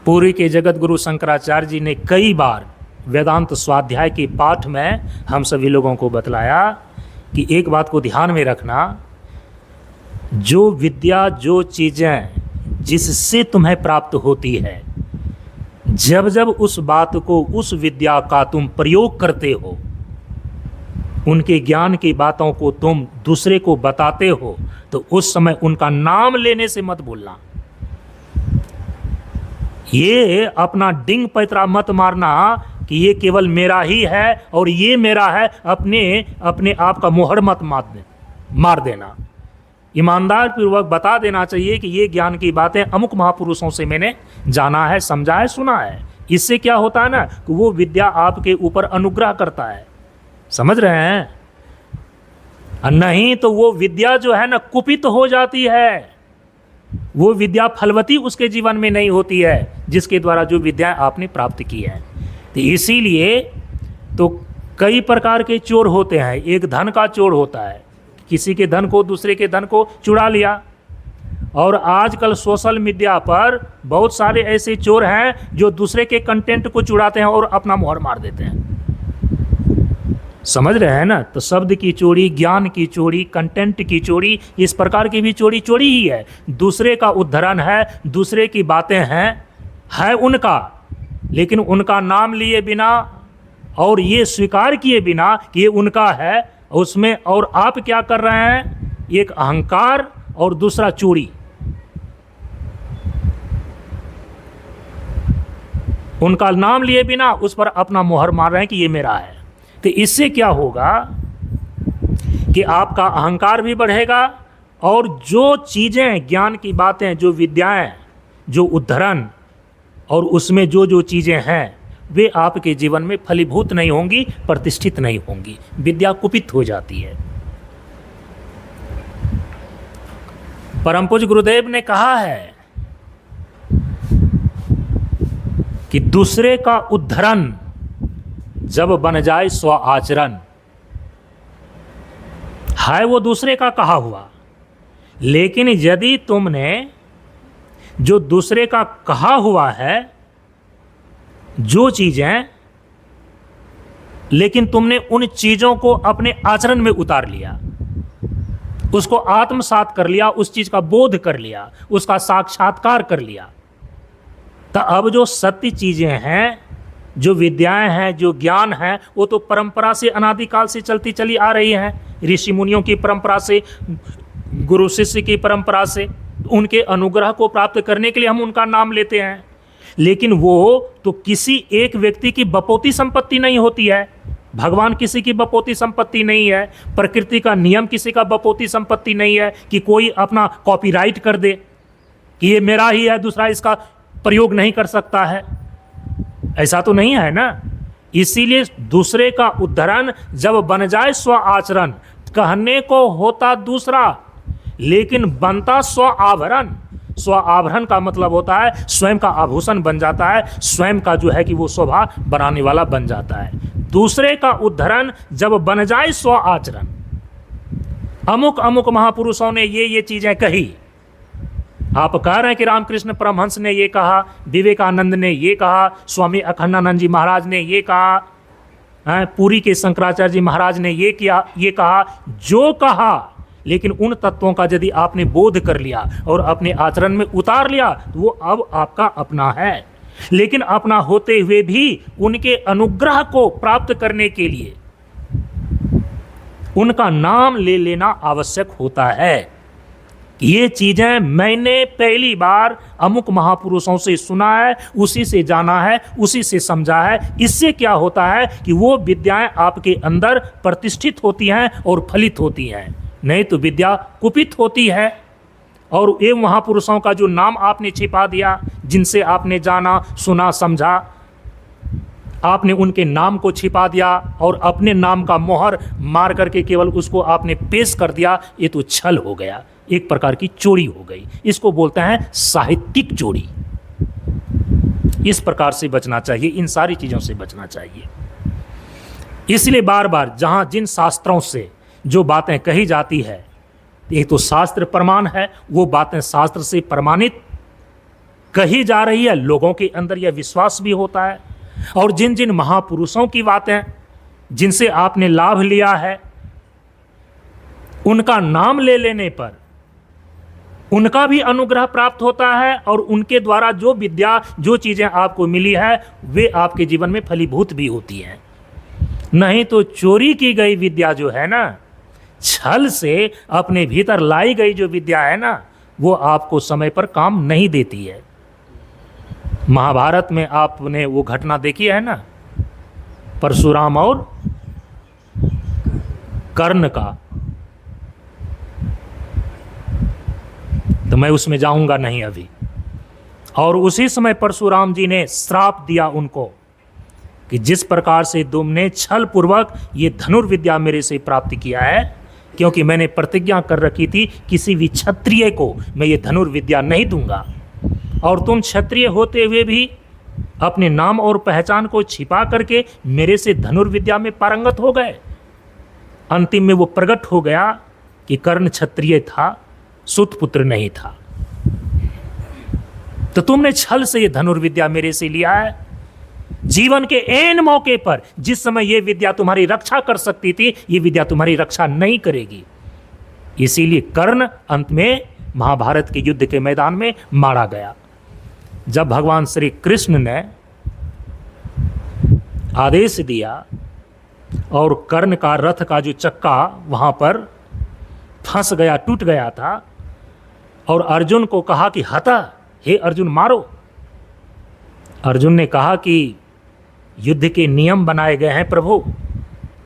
पुरी के जगत गुरु शंकराचार्य जी ने कई बार वेदांत स्वाध्याय के पाठ में हम सभी लोगों को बतलाया कि एक बात को ध्यान में रखना, जो विद्या, जो चीज़ें जिससे तुम्हें प्राप्त होती है, जब जब उस बात को, उस विद्या का तुम प्रयोग करते हो, उनके ज्ञान की बातों को तुम दूसरे को बताते हो, तो उस समय उनका नाम लेने से मत भूलना। ये अपना डिंग पैतरा मत मारना कि ये केवल मेरा ही है और ये मेरा है, अपने आप का मोहर मत मार देना। ईमानदार पूर्वक बता देना चाहिए कि ये ज्ञान की बातें अमुक महापुरुषों से मैंने जाना है, समझा है, सुना है। इससे क्या होता है ना कि वो विद्या आपके ऊपर अनुग्रह करता है, समझ रहे हैं? नहीं तो वो विद्या जो है ना कुपित हो जाती है, वो विद्या फलवती उसके जीवन में नहीं होती है जिसके द्वारा जो विद्या आपने प्राप्त की है। तो इसीलिए तो कई प्रकार के चोर होते हैं। एक धन का चोर होता है, किसी के धन को, दूसरे के धन को चुरा लिया। और आजकल सोशल मीडिया पर बहुत सारे ऐसे चोर हैं जो दूसरे के कंटेंट को चुराते हैं और अपना मोहर मार देते हैं, समझ रहे हैं ना? तो शब्द की चोरी, ज्ञान की चोरी, कंटेंट की चोरी, इस प्रकार की भी चोरी चोरी ही है। दूसरे का उद्धरण है, दूसरे की बातें हैं, है उनका, लेकिन उनका नाम लिए बिना और ये स्वीकार किए बिना कि ये उनका है उसमें, और आप क्या कर रहे हैं? एक अहंकार और दूसरा चोरी। उनका नाम लिए बिना उस पर अपना मोहर मार रहे हैं कि ये मेरा है। तो इससे क्या होगा कि आपका अहंकार भी बढ़ेगा और जो चीज़ें, ज्ञान की बातें, जो विद्याएं, जो उद्धरण और उसमें जो जो चीज़ें हैं वे आपके जीवन में फलीभूत नहीं होंगी, प्रतिष्ठित नहीं होंगी, विद्या कुपित हो जाती है। परम पूज्य गुरुदेव ने कहा है कि दूसरे का उद्धरण जब बन जाए स्व आचरण, है वो दूसरे का कहा हुआ, लेकिन यदि तुमने जो दूसरे का कहा हुआ है जो चीजें, लेकिन तुमने उन चीजों को अपने आचरण में उतार लिया, उसको आत्मसात कर लिया, उस चीज का बोध कर लिया, उसका साक्षात्कार कर लिया, तो अब जो सत्य चीजें हैं, जो विद्याएं हैं, जो ज्ञान है, वो तो परंपरा से, अनादिकाल से चलती चली आ रही हैं। ऋषि मुनियों की परंपरा से, गुरु शिष्य की परंपरा से, उनके अनुग्रह को प्राप्त करने के लिए हम उनका नाम लेते हैं। लेकिन वो तो किसी एक व्यक्ति की बपोती संपत्ति नहीं होती है। भगवान किसी की बपोती संपत्ति नहीं है, प्रकृति का नियम किसी का बपोती संपत्ति नहीं है कि कोई अपना कॉपीराइट कर दे कि ये मेरा ही है, दूसरा इसका प्रयोग नहीं कर सकता है। ऐसा तो नहीं है ना। इसीलिए दूसरे का उद्धरण जब बन जाए स्व आचरण, कहने को होता दूसरा लेकिन बनता स्व आवरण। स्व आवरण का मतलब होता है स्वयं का आभूषण बन जाता है, स्वयं का जो है कि वो शोभा बनाने वाला बन जाता है। दूसरे का उद्धरण जब बन जाए स्व आचरण, अमुक अमुक महापुरुषों ने ये चीजें कही, आप कह रहे हैं कि रामकृष्ण परमहंस ने ये कहा, विवेकानंद ने ये कहा, स्वामी अखंडानंद जी महाराज ने ये कहा, पुरी के शंकराचार्य जी महाराज ने ये किया, ये कहा, जो कहा, लेकिन उन तत्वों का यदि आपने बोध कर लिया और अपने आचरण में उतार लिया तो वो अब आपका अपना है। लेकिन अपना होते हुए भी उनके अनुग्रह को प्राप्त करने के लिए उनका नाम ले लेना आवश्यक होता है। ये चीजें मैंने पहली बार अमुक महापुरुषों से सुना है, उसी से जाना है, उसी से समझा है। इससे क्या होता है कि वो विद्याएं आपके अंदर प्रतिष्ठित होती हैं और फलित होती हैं, नहीं तो विद्या कुपित होती है। और ये महापुरुषों का जो नाम आपने छिपा दिया, जिनसे आपने जाना, सुना, समझा, आपने उनके नाम को छिपा दिया और अपने नाम का मोहर मार करके केवल उसको आपने पेश कर दिया, ये तो छल हो गया, एक प्रकार की चोरी हो गई। इसको बोलते हैं साहित्यिक चोरी। इस प्रकार से बचना चाहिए, इन सारी चीज़ों से बचना चाहिए। इसलिए बार बार जहाँ जिन शास्त्रों से जो बातें कही जाती है, एक तो शास्त्र प्रमाण है, वो बातें शास्त्र से प्रमाणित कही जा रही है, लोगों के अंदर यह विश्वास भी होता है। और जिन जिन महापुरुषों की बातें जिनसे आपने लाभ लिया है, उनका नाम ले लेने पर उनका भी अनुग्रह प्राप्त होता है और उनके द्वारा जो विद्या, जो चीजें आपको मिली है, वे आपके जीवन में फलीभूत भी होती हैं। नहीं तो चोरी की गई विद्या जो है ना, छल से अपने भीतर लाई गई जो विद्या है ना, वो आपको समय पर काम नहीं देती है। महाभारत में आपने वो घटना देखी है ना, परशुराम और कर्ण का, तो मैं उसमें जाऊंगा नहीं अभी। और उसी समय परशुराम जी ने श्राप दिया उनको कि जिस प्रकार से तुमने छल पूर्वक ये धनुर्विद्या मेरे से प्राप्त किया है, क्योंकि मैंने प्रतिज्ञा कर रखी थी किसी भी क्षत्रिय को मैं ये धनुर्विद्या नहीं दूंगा, और तुम क्षत्रिय होते हुए भी अपने नाम और पहचान को छिपा करके मेरे से धनुर्विद्या में पारंगत हो गए। अंतिम में वो प्रकट हो गया कि कर्ण क्षत्रिय था, सुत पुत्र नहीं था। तो तुमने छल से ये धनुर्विद्या मेरे से लिया है। जीवन के ऐन मौके पर जिस समय ये विद्या तुम्हारी रक्षा कर सकती थी, ये विद्या तुम्हारी रक्षा नहीं करेगी। इसीलिए कर्ण अंत में महाभारत के युद्ध के मैदान में मारा गया। जब भगवान श्री कृष्ण ने आदेश दिया और कर्ण का रथ का जो चक्का वहां पर फंस गया, टूट गया था, और अर्जुन को कहा कि हता, हे अर्जुन मारो। अर्जुन ने कहा कि युद्ध के नियम बनाए गए हैं प्रभु,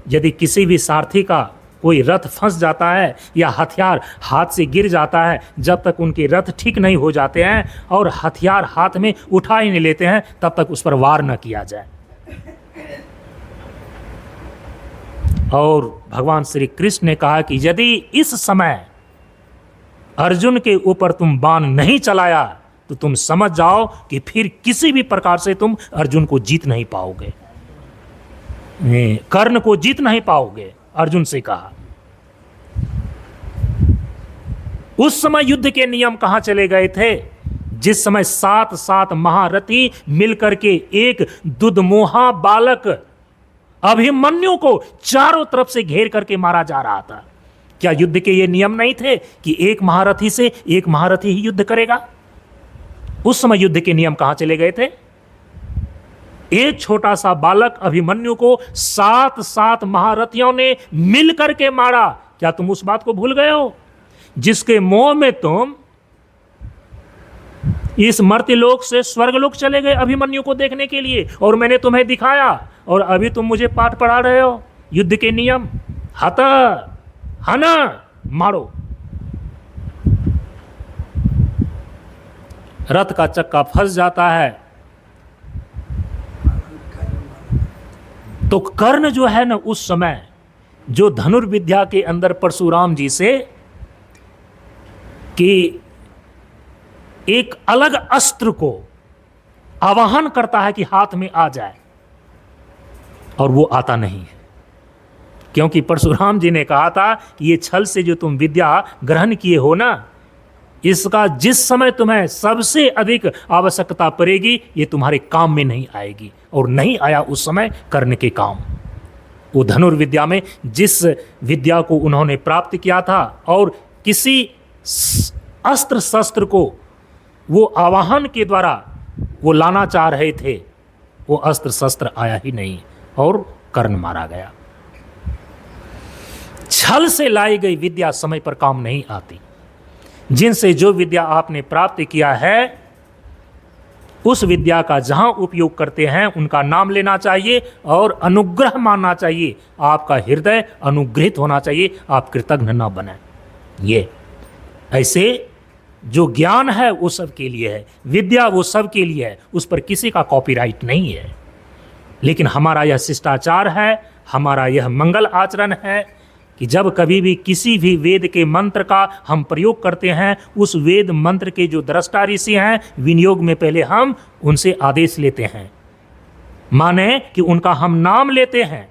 यदि किसी भी सारथी का कोई रथ फंस जाता है या हथियार हाथ से गिर जाता है, जब तक उनके रथ ठीक नहीं हो जाते हैं और हथियार हाथ में उठा ही नहीं लेते हैं, तब तक उस पर वार न किया जाए। और भगवान श्री कृष्ण ने कहा कि यदि इस समय अर्जुन के ऊपर तुम बाण नहीं चलाया तो तुम समझ जाओ कि फिर किसी भी प्रकार से तुम अर्जुन को जीत नहीं पाओगे, कर्ण को जीत नहीं पाओगे। अर्जुन से कहा। उस समय युद्ध के नियम कहां चले गए थे? जिस समय 7 महारथी मिलकर के एक दुधमुहा बालक अभिमन्यु को चारों तरफ से घेर करके मारा जा रहा था। क्या युद्ध के ये नियम नहीं थे कि एक महारथी से एक महारथी ही युद्ध करेगा? उस समय युद्ध के नियम कहां चले गए थे? एक छोटा सा बालक अभिमन्यु को 7 महारथियों ने मिलकर के मारा। क्या तुम उस बात को भूल गए हो? जिसके मोह में तुम इस मर्त्य लोक से स्वर्गलोक चले गए अभिमन्यु को देखने के लिए, और मैंने तुम्हें दिखाया, और अभी तुम मुझे पाठ पढ़ा रहे हो युद्ध के नियम। हता, हना, मारो। रथ का चक्का फंस जाता है तो कर्ण जो है ना, उस समय जो धनुर्विद्या के अंदर परशुराम जी से कि एक अलग अस्त्र को आवाहन करता है कि हाथ में आ जाए, और वो आता नहीं है, क्योंकि परशुराम जी ने कहा था कि ये छल से जो तुम विद्या ग्रहण किए हो ना, इसका जिस समय तुम्हें सबसे अधिक आवश्यकता पड़ेगी, ये तुम्हारे काम में नहीं आएगी। और नहीं आया उस समय कर्ण के काम। वो धनुर्विद्या में जिस विद्या को उन्होंने प्राप्त किया था, और किसी अस्त्र शस्त्र को वो आवाहन के द्वारा वो लाना चाह रहे थे, वो अस्त्र शस्त्र आया ही नहीं, और कर्ण मारा गया। छल से लाई गई विद्या समय पर काम नहीं आती। जिनसे जो विद्या आपने प्राप्त किया है, उस विद्या का जहां उपयोग करते हैं उनका नाम लेना चाहिए और अनुग्रह मानना चाहिए। आपका हृदय अनुग्रहित होना चाहिए, आप कृतज्ञ न बने। ये ऐसे जो ज्ञान है वो सबके लिए है, विद्या वो सबके लिए है, उस पर किसी का कॉपीराइट नहीं है। लेकिन हमारा यह शिष्टाचार है, हमारा यह मंगल आचरण है कि जब कभी भी किसी भी वेद के मंत्र का हम प्रयोग करते हैं, उस वेद मंत्र के जो दृष्टा ऋषि हैं, विनियोग में पहले हम उनसे आदेश लेते हैं, माने कि उनका हम नाम लेते हैं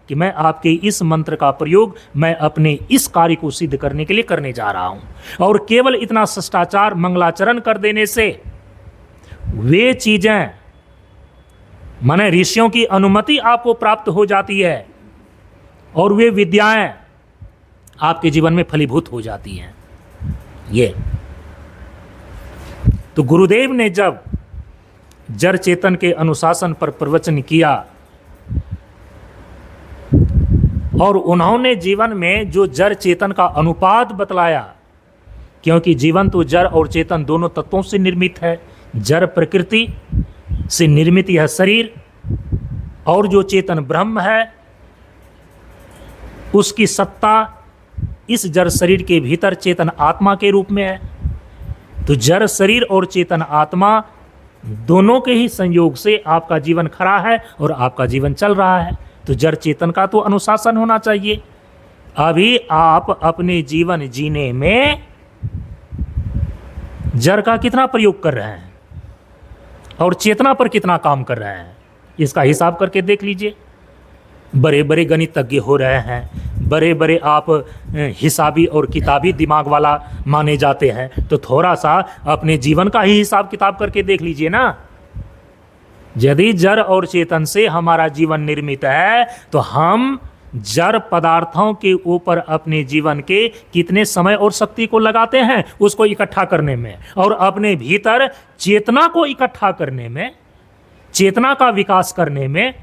कि मैं आपके इस मंत्र का प्रयोग मैं अपने इस कार्य को सिद्ध करने के लिए करने जा रहा हूं। और केवल इतना शिष्टाचार मंगलाचरण कर देने से वे चीजें, माने ऋषियों की अनुमति आपको प्राप्त हो जाती है, और वे विद्याएं आपके जीवन में फलीभूत हो जाती हैं। ये तो गुरुदेव ने जब जड़ चेतन के अनुशासन पर प्रवचन किया और उन्होंने जीवन में जो जड़ चेतन का अनुपात बतलाया, क्योंकि जीवन तो जड़ और चेतन दोनों तत्वों से निर्मित है। जड़ प्रकृति से निर्मित यह शरीर और जो चेतन ब्रह्म है उसकी सत्ता इस जड़ शरीर के भीतर चेतन आत्मा के रूप में है। तो जड़ शरीर और चेतन आत्मा दोनों के ही संयोग से आपका जीवन खड़ा है और आपका जीवन चल रहा है। तो जड़ चेतन का तो अनुशासन होना चाहिए। अभी आप अपने जीवन जीने में जड़ का कितना प्रयोग कर रहे हैं और चेतना पर कितना काम कर रहे हैं, इसका हिसाब करके देख लीजिए। बड़े बड़े गणितज्ञ हो रहे हैं, बड़े बड़े आप हिसाबी और किताबी दिमाग वाला माने जाते हैं, तो थोड़ा सा अपने जीवन का ही हिसाब किताब करके देख लीजिए ना। यदि जड़ और चेतन से हमारा जीवन निर्मित है तो हम जड़ पदार्थों के ऊपर अपने जीवन के कितने समय और शक्ति को लगाते हैं उसको इकट्ठा करने में, और अपने भीतर चेतना को इकट्ठा करने में, चेतना का विकास करने में,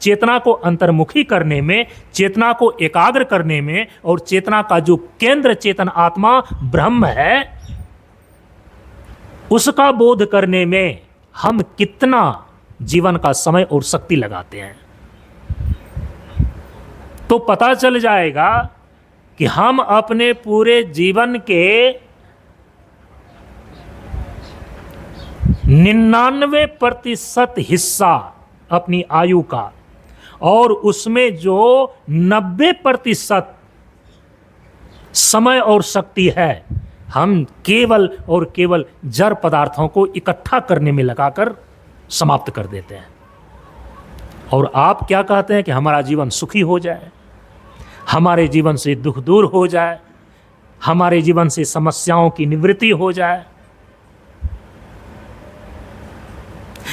चेतना को अंतर्मुखी करने में, चेतना को एकाग्र करने में, और चेतना का जो केंद्र चेतन आत्मा ब्रह्म है उसका बोध करने में हम कितना जीवन का समय और शक्ति लगाते हैं, तो पता चल जाएगा कि हम अपने पूरे जीवन के 99% हिस्सा अपनी आयु का और उसमें जो 90% समय और शक्ति है हम केवल और केवल जड़ पदार्थों को इकट्ठा करने में लगाकर समाप्त कर देते हैं। और आप क्या कहते हैं कि हमारा जीवन सुखी हो जाए, हमारे जीवन से दुख दूर हो जाए, हमारे जीवन से समस्याओं की निवृत्ति हो जाए।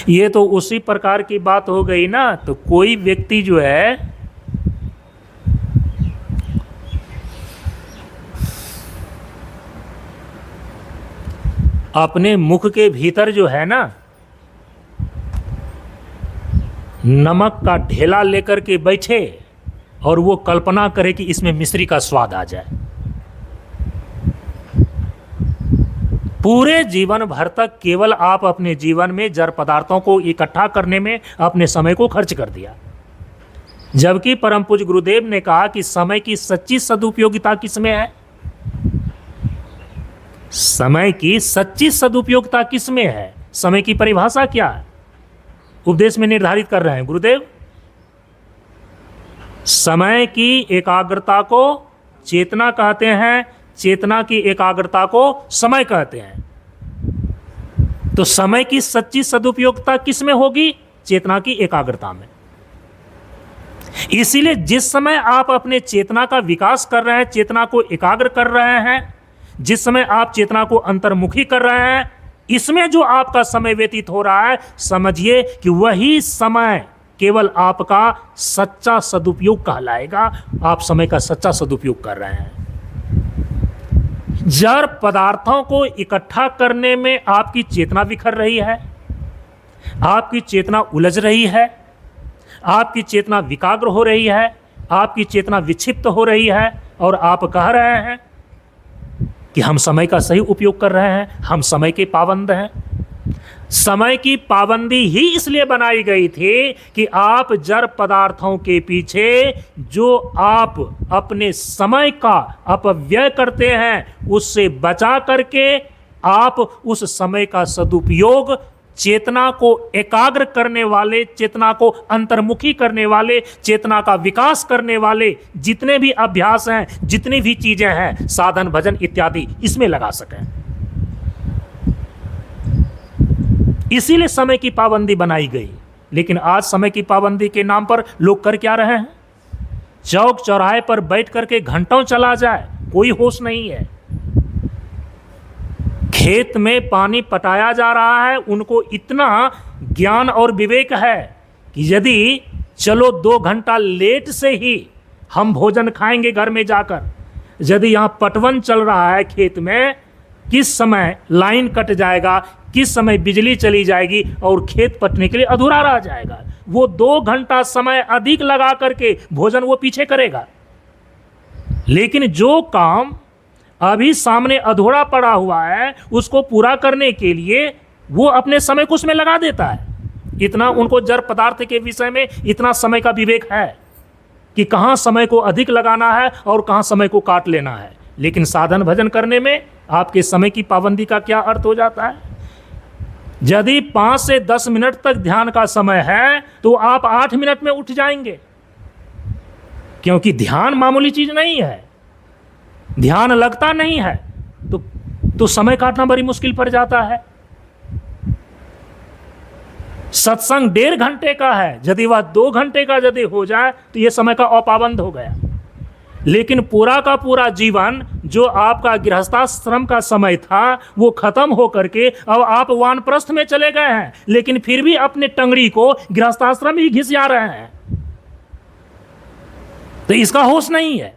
ये तो उसी प्रकार की बात हो गई ना। तो कोई व्यक्ति जो है अपने मुख के भीतर जो है ना नमक का ढेला लेकर के बैठे और वो कल्पना करे कि इसमें मिश्री का स्वाद आ जाए, पूरे जीवन भर तक केवल आप अपने जीवन में जड़ पदार्थों को इकट्ठा करने में अपने समय को खर्च कर दिया। जबकि परम पूज्य गुरुदेव ने कहा कि समय की सच्ची सदुपयोगिता किसमें है, समय की सच्ची सदुपयोगिता किसमें है, समय की परिभाषा क्या है, उपदेश में निर्धारित कर रहे हैं गुरुदेव। समय की एकाग्रता को चेतना कहते हैं, चेतना की एकाग्रता को समय कहते हैं। तो समय की सच्ची सदुपयोगिता किस में होगी, चेतना की एकाग्रता में। इसीलिए जिस समय आप अपने चेतना का विकास कर रहे हैं, चेतना को एकाग्र कर रहे हैं, जिस समय आप चेतना को अंतर्मुखी कर रहे हैं, इसमें जो आपका समय व्यतीत हो रहा है, समझिए कि वही समय केवल आपका सच्चा सदुपयोग कहलाएगा। आप समय का सच्चा सदुपयोग कर रहे हैं। जड़ पदार्थों को इकट्ठा करने में आपकी चेतना बिखर रही है, आपकी चेतना उलझ रही है, आपकी चेतना विकाग्र हो रही है, आपकी चेतना विक्षिप्त हो रही है, और आप कह रहे हैं कि हम समय का सही उपयोग कर रहे हैं, हम समय के पाबंद हैं। समय की पाबंदी ही इसलिए बनाई गई थी कि आप जड़ पदार्थों के पीछे जो आप अपने समय का अपव्यय करते हैं उससे बचा करके आप उस समय का सदुपयोग चेतना को एकाग्र करने वाले, चेतना को अंतर्मुखी करने वाले, चेतना का विकास करने वाले जितने भी अभ्यास हैं, जितनी भी चीजें हैं, साधन भजन इत्यादि, इसमें लगा सकें। इसीलिए समय की पाबंदी बनाई गई। लेकिन आज समय की पाबंदी के नाम पर लोग कर क्या रहे हैं, चौक चौराहे पर बैठ करके घंटों चला जाए, कोई होश नहीं है। खेत में पानी पटाया जा रहा है, उनको इतना ज्ञान और विवेक है कि यदि चलो 2 घंटा लेट से ही हम भोजन खाएंगे घर में जाकर, यदि यहाँ पटवन चल रहा है खेत में, किस समय लाइन कट जाएगा, किस समय बिजली चली जाएगी और खेत पटने के लिए अधूरा रह जाएगा। वो 2 घंटा समय अधिक लगा करके भोजन वो पीछे करेगा। लेकिन जो काम अभी सामने अधूरा पड़ा हुआ है उसको पूरा करने के लिए वो अपने समय को उसमें लगा देता है। इतना उनको जड़ पदार्थ के विषय में इतना समय का विवेक है कि कहाँ समय को अधिक लगाना है और कहाँ समय को काट लेना है। लेकिन साधन भजन करने में आपके समय की पाबंदी का क्या अर्थ हो जाता है? यदि 5 से 10 मिनट तक ध्यान का समय है तो आप 8 मिनट में उठ जाएंगे, क्योंकि ध्यान मामूली चीज नहीं है। ध्यान लगता नहीं है तो समय काटना बड़ी मुश्किल पड़ जाता है। सत्संग 1.5 घंटे का है, यदि वह 2 घंटे का यदि हो जाए तो यह समय का अपाबंद हो गया। लेकिन पूरा का पूरा जीवन जो आपका गृहस्थाश्रम का समय था वो खत्म हो करके अब आप वानप्रस्थ में चले गए हैं, लेकिन फिर भी अपने टंगड़ी को गृहस्थाश्रम ही घिसिया रहे हैं, तो इसका होश नहीं है।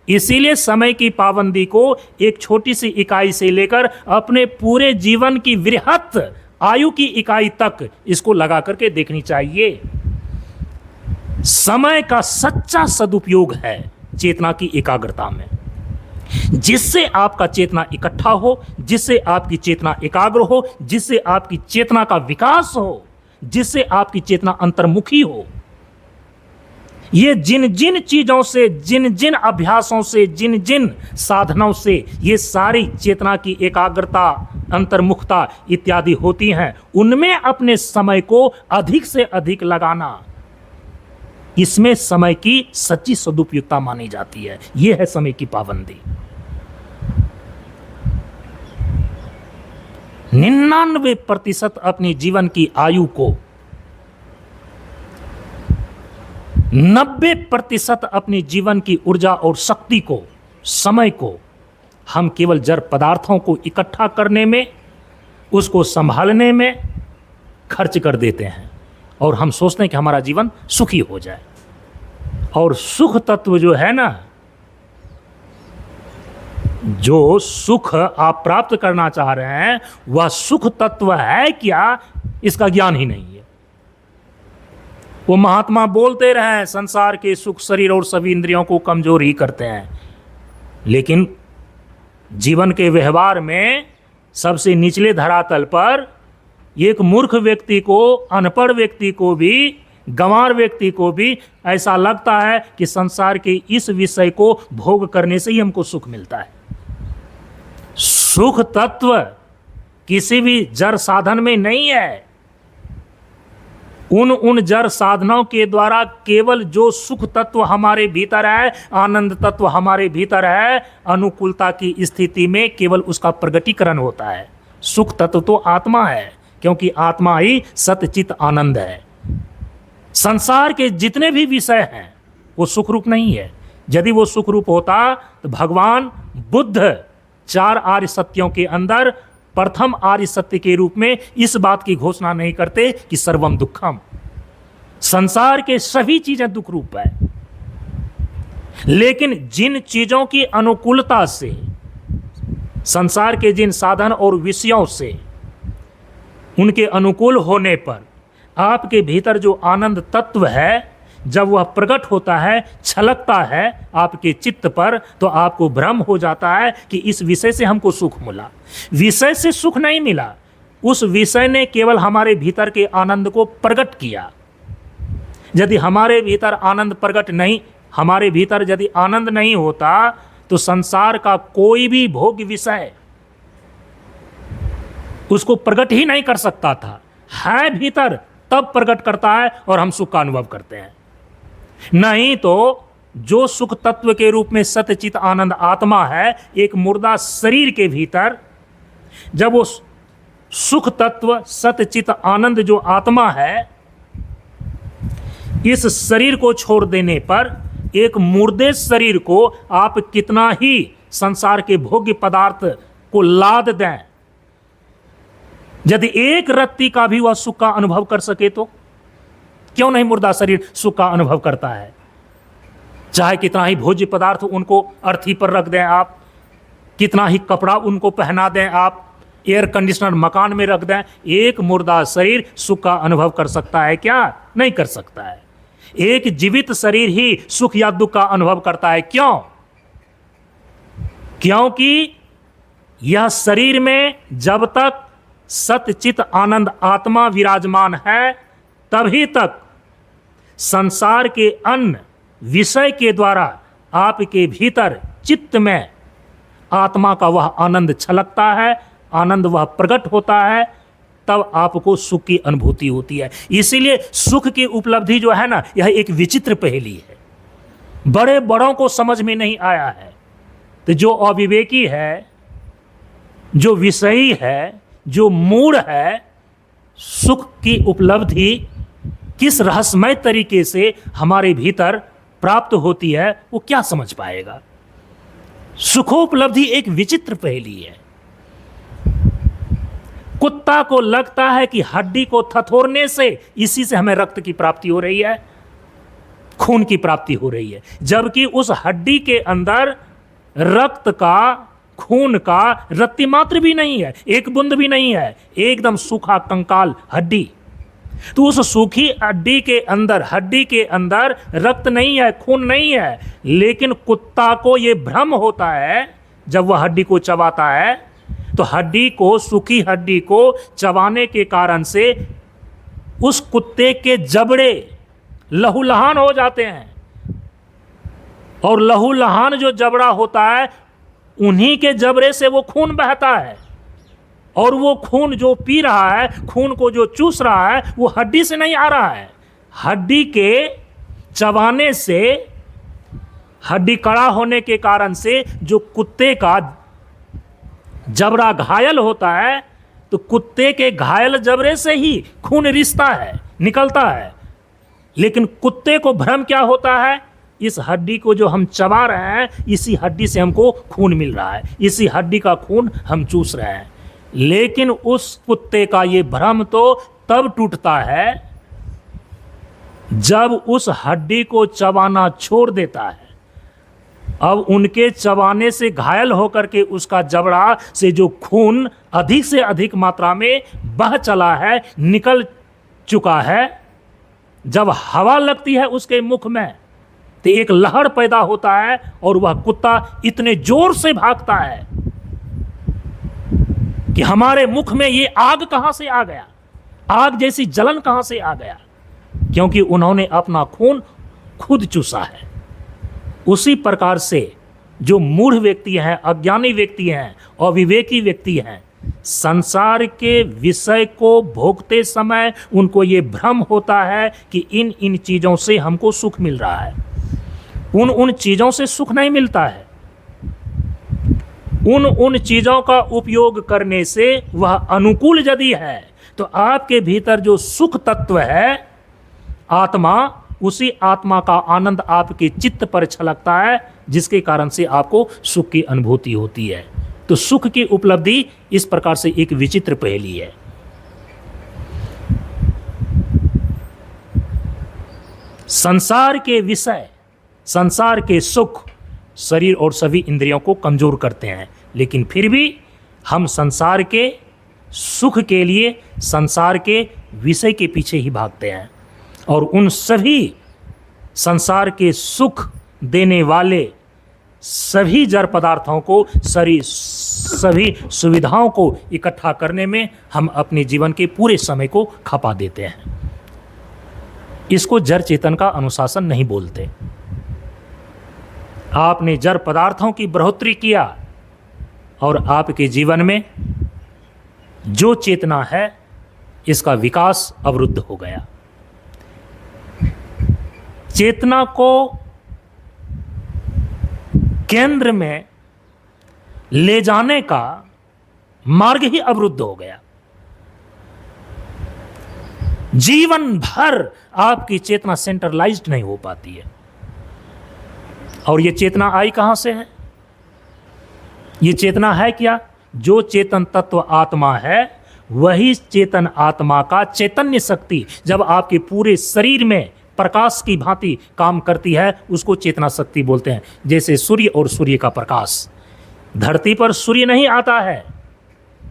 इसीलिए समय की पाबंदी को एक छोटी सी इकाई से लेकर अपने पूरे जीवन की वृहत आयु की इकाई तक इसको लगा करके देखनी चाहिए। समय का सच्चा सदुपयोग है चेतना की एकाग्रता में, जिससे आपका चेतना इकट्ठा हो, जिससे आपकी चेतना एकाग्र हो, जिससे आपकी चेतना का विकास हो, जिससे आपकी चेतना अंतर्मुखी हो। ये जिन जिन चीजों से, जिन जिन अभ्यासों से, जिन जिन साधनों से ये सारी चेतना की एकाग्रता, अंतर्मुखता इत्यादि होती हैं, उनमें अपने समय को अधिक से अधिक लगाना, इसमें समय की सच्ची सदुपयोगिता मानी जाती है। यह है समय की पाबंदी। 99% अपने जीवन की आयु को, 90% अपने जीवन की ऊर्जा और शक्ति को, समय को हम केवल जड़ पदार्थों को इकट्ठा करने में, उसको संभालने में खर्च कर देते हैं और हम सोचते हैं कि हमारा जीवन सुखी हो जाए। और सुख तत्व जो है ना, जो सुख आप प्राप्त करना चाह रहे हैं वह सुख तत्व है क्या, इसका ज्ञान ही नहीं है। वो महात्मा बोलते रहे संसार के सुख शरीर और सभी इंद्रियों को कमजोर ही करते हैं, लेकिन जीवन के व्यवहार में सबसे निचले धरातल पर एक मूर्ख व्यक्ति को, अनपढ़ व्यक्ति को भी, गंवार व्यक्ति को भी ऐसा लगता है कि संसार के इस विषय को भोग करने से ही हमको सुख मिलता है। सुख तत्व किसी भी जड़ साधन में नहीं है। उन जड़ साधनों के द्वारा केवल जो सुख तत्व हमारे भीतर है, आनंद तत्व हमारे भीतर है, अनुकूलता की स्थिति में केवल उसका प्रगटीकरण होता है। सुख तत्व तो आत्मा है, क्योंकि आत्मा ही सतचित आनंद है। संसार के जितने भी विषय हैं वो सुख रूप नहीं है। यदि वो सुख रूप होता तो भगवान बुद्ध 4 आर्य सत्यों के अंदर प्रथम आर्य सत्य के रूप में इस बात की घोषणा नहीं करते कि सर्वम दुखम। संसार के सभी चीजें दुख रूप है, लेकिन जिन चीजों की अनुकूलता से, संसार के जिन साधन और विषयों से, उनके अनुकूल होने पर आपके भीतर जो आनंद तत्व है, जब वह प्रकट होता है, छलकता है आपके चित्त पर, तो आपको भ्रम हो जाता है कि इस विषय से हमको सुख मिला। विषय से सुख नहीं मिला, उस विषय ने केवल हमारे भीतर के आनंद को प्रकट किया। यदि हमारे भीतर आनंद प्रकट नहीं, हमारे भीतर यदि आनंद नहीं होता तो संसार का कोई भी भोग विषय उसको प्रकट ही नहीं कर सकता था। है भीतर तब प्रकट करता है और हम सुख का अनुभव करते हैं। नहीं तो जो सुख तत्व के रूप में सतचित आनंद आत्मा है, एक मुर्दा शरीर के भीतर, जब वो सुख तत्व सतचित आनंद जो आत्मा है, इस शरीर को छोड़ देने पर एक मुर्दे शरीर को आप कितना ही संसार के भोग्य पदार्थ को लाद दें, यदि एक रत्ती का भी वह सुख का अनुभव कर सके तो क्यों नहीं मुर्दा शरीर सुख का अनुभव करता है। चाहे कितना ही भोज्य पदार्थ उनको अर्थी पर रख दें आप, कितना ही कपड़ा उनको पहना दें आप, एयर कंडीशनर मकान में रख दें, एक मुर्दा शरीर सुख का अनुभव कर सकता है क्या? नहीं कर सकता है। एक जीवित शरीर ही सुख या दुख का अनुभव करता है। क्यों? क्योंकि यह शरीर में जब तक सतचित आनंद आत्मा विराजमान है तभी तक संसार के अन्य विषय के द्वारा आपके भीतर चित्त में आत्मा का वह आनंद छलकता है, आनंद वह प्रकट होता है, तब आपको सुख की अनुभूति होती है। इसीलिए सुख की उपलब्धि जो है ना, यह एक विचित्र पहेली है, बड़े बड़ों को समझ में नहीं आया है। तो जो अविवेकी है, जो विषयी है, जो मूढ़ है, सुख की उपलब्धि किस रहस्यमय तरीके से हमारे भीतर प्राप्त होती है, वो क्या समझ पाएगा? सुखोपलब्धि एक विचित्र पहेली है। कुत्ता को लगता है कि हड्डी को थथोरने से इसी से हमें रक्त की प्राप्ति हो रही है, खून की प्राप्ति हो रही है, जबकि उस हड्डी के अंदर रक्त का, खून का रत्ती मात्र भी नहीं है, एक बूंद भी नहीं है, एकदम सूखा कंकाल हड्डी। तो उस सूखी हड्डी के अंदर रक्त नहीं है, खून नहीं है, लेकिन कुत्ता को यह भ्रम होता है जब वह हड्डी को चबाता है, तो हड्डी को, सूखी हड्डी को चबाने के कारण से उस कुत्ते के जबड़े लहूलुहान हो जाते हैं, और लहूलुहान जो जबड़ा होता है उन्हीं के जबड़े से वो खून बहता है, और वो खून जो पी रहा है, खून को जो चूस रहा है, वो हड्डी से नहीं आ रहा है। हड्डी के चबाने से, हड्डी कड़ा होने के कारण से जो कुत्ते का जबड़ा घायल होता है, तो कुत्ते के घायल जबड़े से ही खून रिसता है, निकलता है। लेकिन कुत्ते को भ्रम क्या होता है? इस हड्डी को जो हम चबा रहे हैं, इसी हड्डी से हमको खून मिल रहा है, इसी हड्डी का खून हम चूस रहे हैं। लेकिन उस कुत्ते का ये भ्रम तो तब टूटता है जब उस हड्डी को चबाना छोड़ देता है। अब उनके चबाने से घायल होकर के उसका जबड़ा से जो खून अधिक से अधिक मात्रा में बह चला है, निकल चुका है, जब हवा लगती है उसके मुख में तो एक लहर पैदा होता है, और वह कुत्ता इतने जोर से भागता है कि हमारे मुख में ये आग कहां से आ गया, आग जैसी जलन कहां से आ गया, क्योंकि उन्होंने अपना खून खुद चूसा है। उसी प्रकार से जो मूढ़ व्यक्ति हैं, अज्ञानी व्यक्ति हैं, अविवेकी व्यक्ति हैं, संसार के विषय को भोगते समय उनको ये भ्रम होता है कि इन इन चीजों से हमको सुख मिल रहा है। उन चीजों से सुख नहीं मिलता है। उन चीजों का उपयोग करने से वह अनुकूल यदि है, तो आपके भीतर जो सुख तत्व है, आत्मा, उसी आत्मा का आनंद आपके चित्त पर छलकता है, जिसके कारण से आपको सुख की अनुभूति होती है। तो सुख की उपलब्धि इस प्रकार से एक विचित्र पहेली है। संसार के विषय, संसार के सुख शरीर और सभी इंद्रियों को कमजोर करते हैं, लेकिन फिर भी हम संसार के सुख के लिए संसार के विषय के पीछे ही भागते हैं, और उन सभी संसार के सुख देने वाले सभी जड़ पदार्थों को, सभी सुविधाओं को इकट्ठा करने में हम अपने जीवन के पूरे समय को खपा देते हैं। इसको जड़ चेतन का अनुशासन नहीं बोलते। आपने जड़ पदार्थों की बढ़ोतरी किया और आपके जीवन में जो चेतना है, इसका विकास अवरुद्ध हो गया। चेतना को केंद्र में ले जाने का मार्ग ही अवरुद्ध हो गया। जीवन भर आपकी चेतना सेंट्रलाइज्ड नहीं हो पाती है। और ये चेतना आई कहां से है? ये चेतना है क्या? जो चेतन तत्व आत्मा है, वही चेतन आत्मा का चैतन्य शक्ति जब आपके पूरे शरीर में प्रकाश की भांति काम करती है, उसको चेतना शक्ति बोलते हैं। जैसे सूर्य और सूर्य का प्रकाश, धरती पर सूर्य नहीं आता है,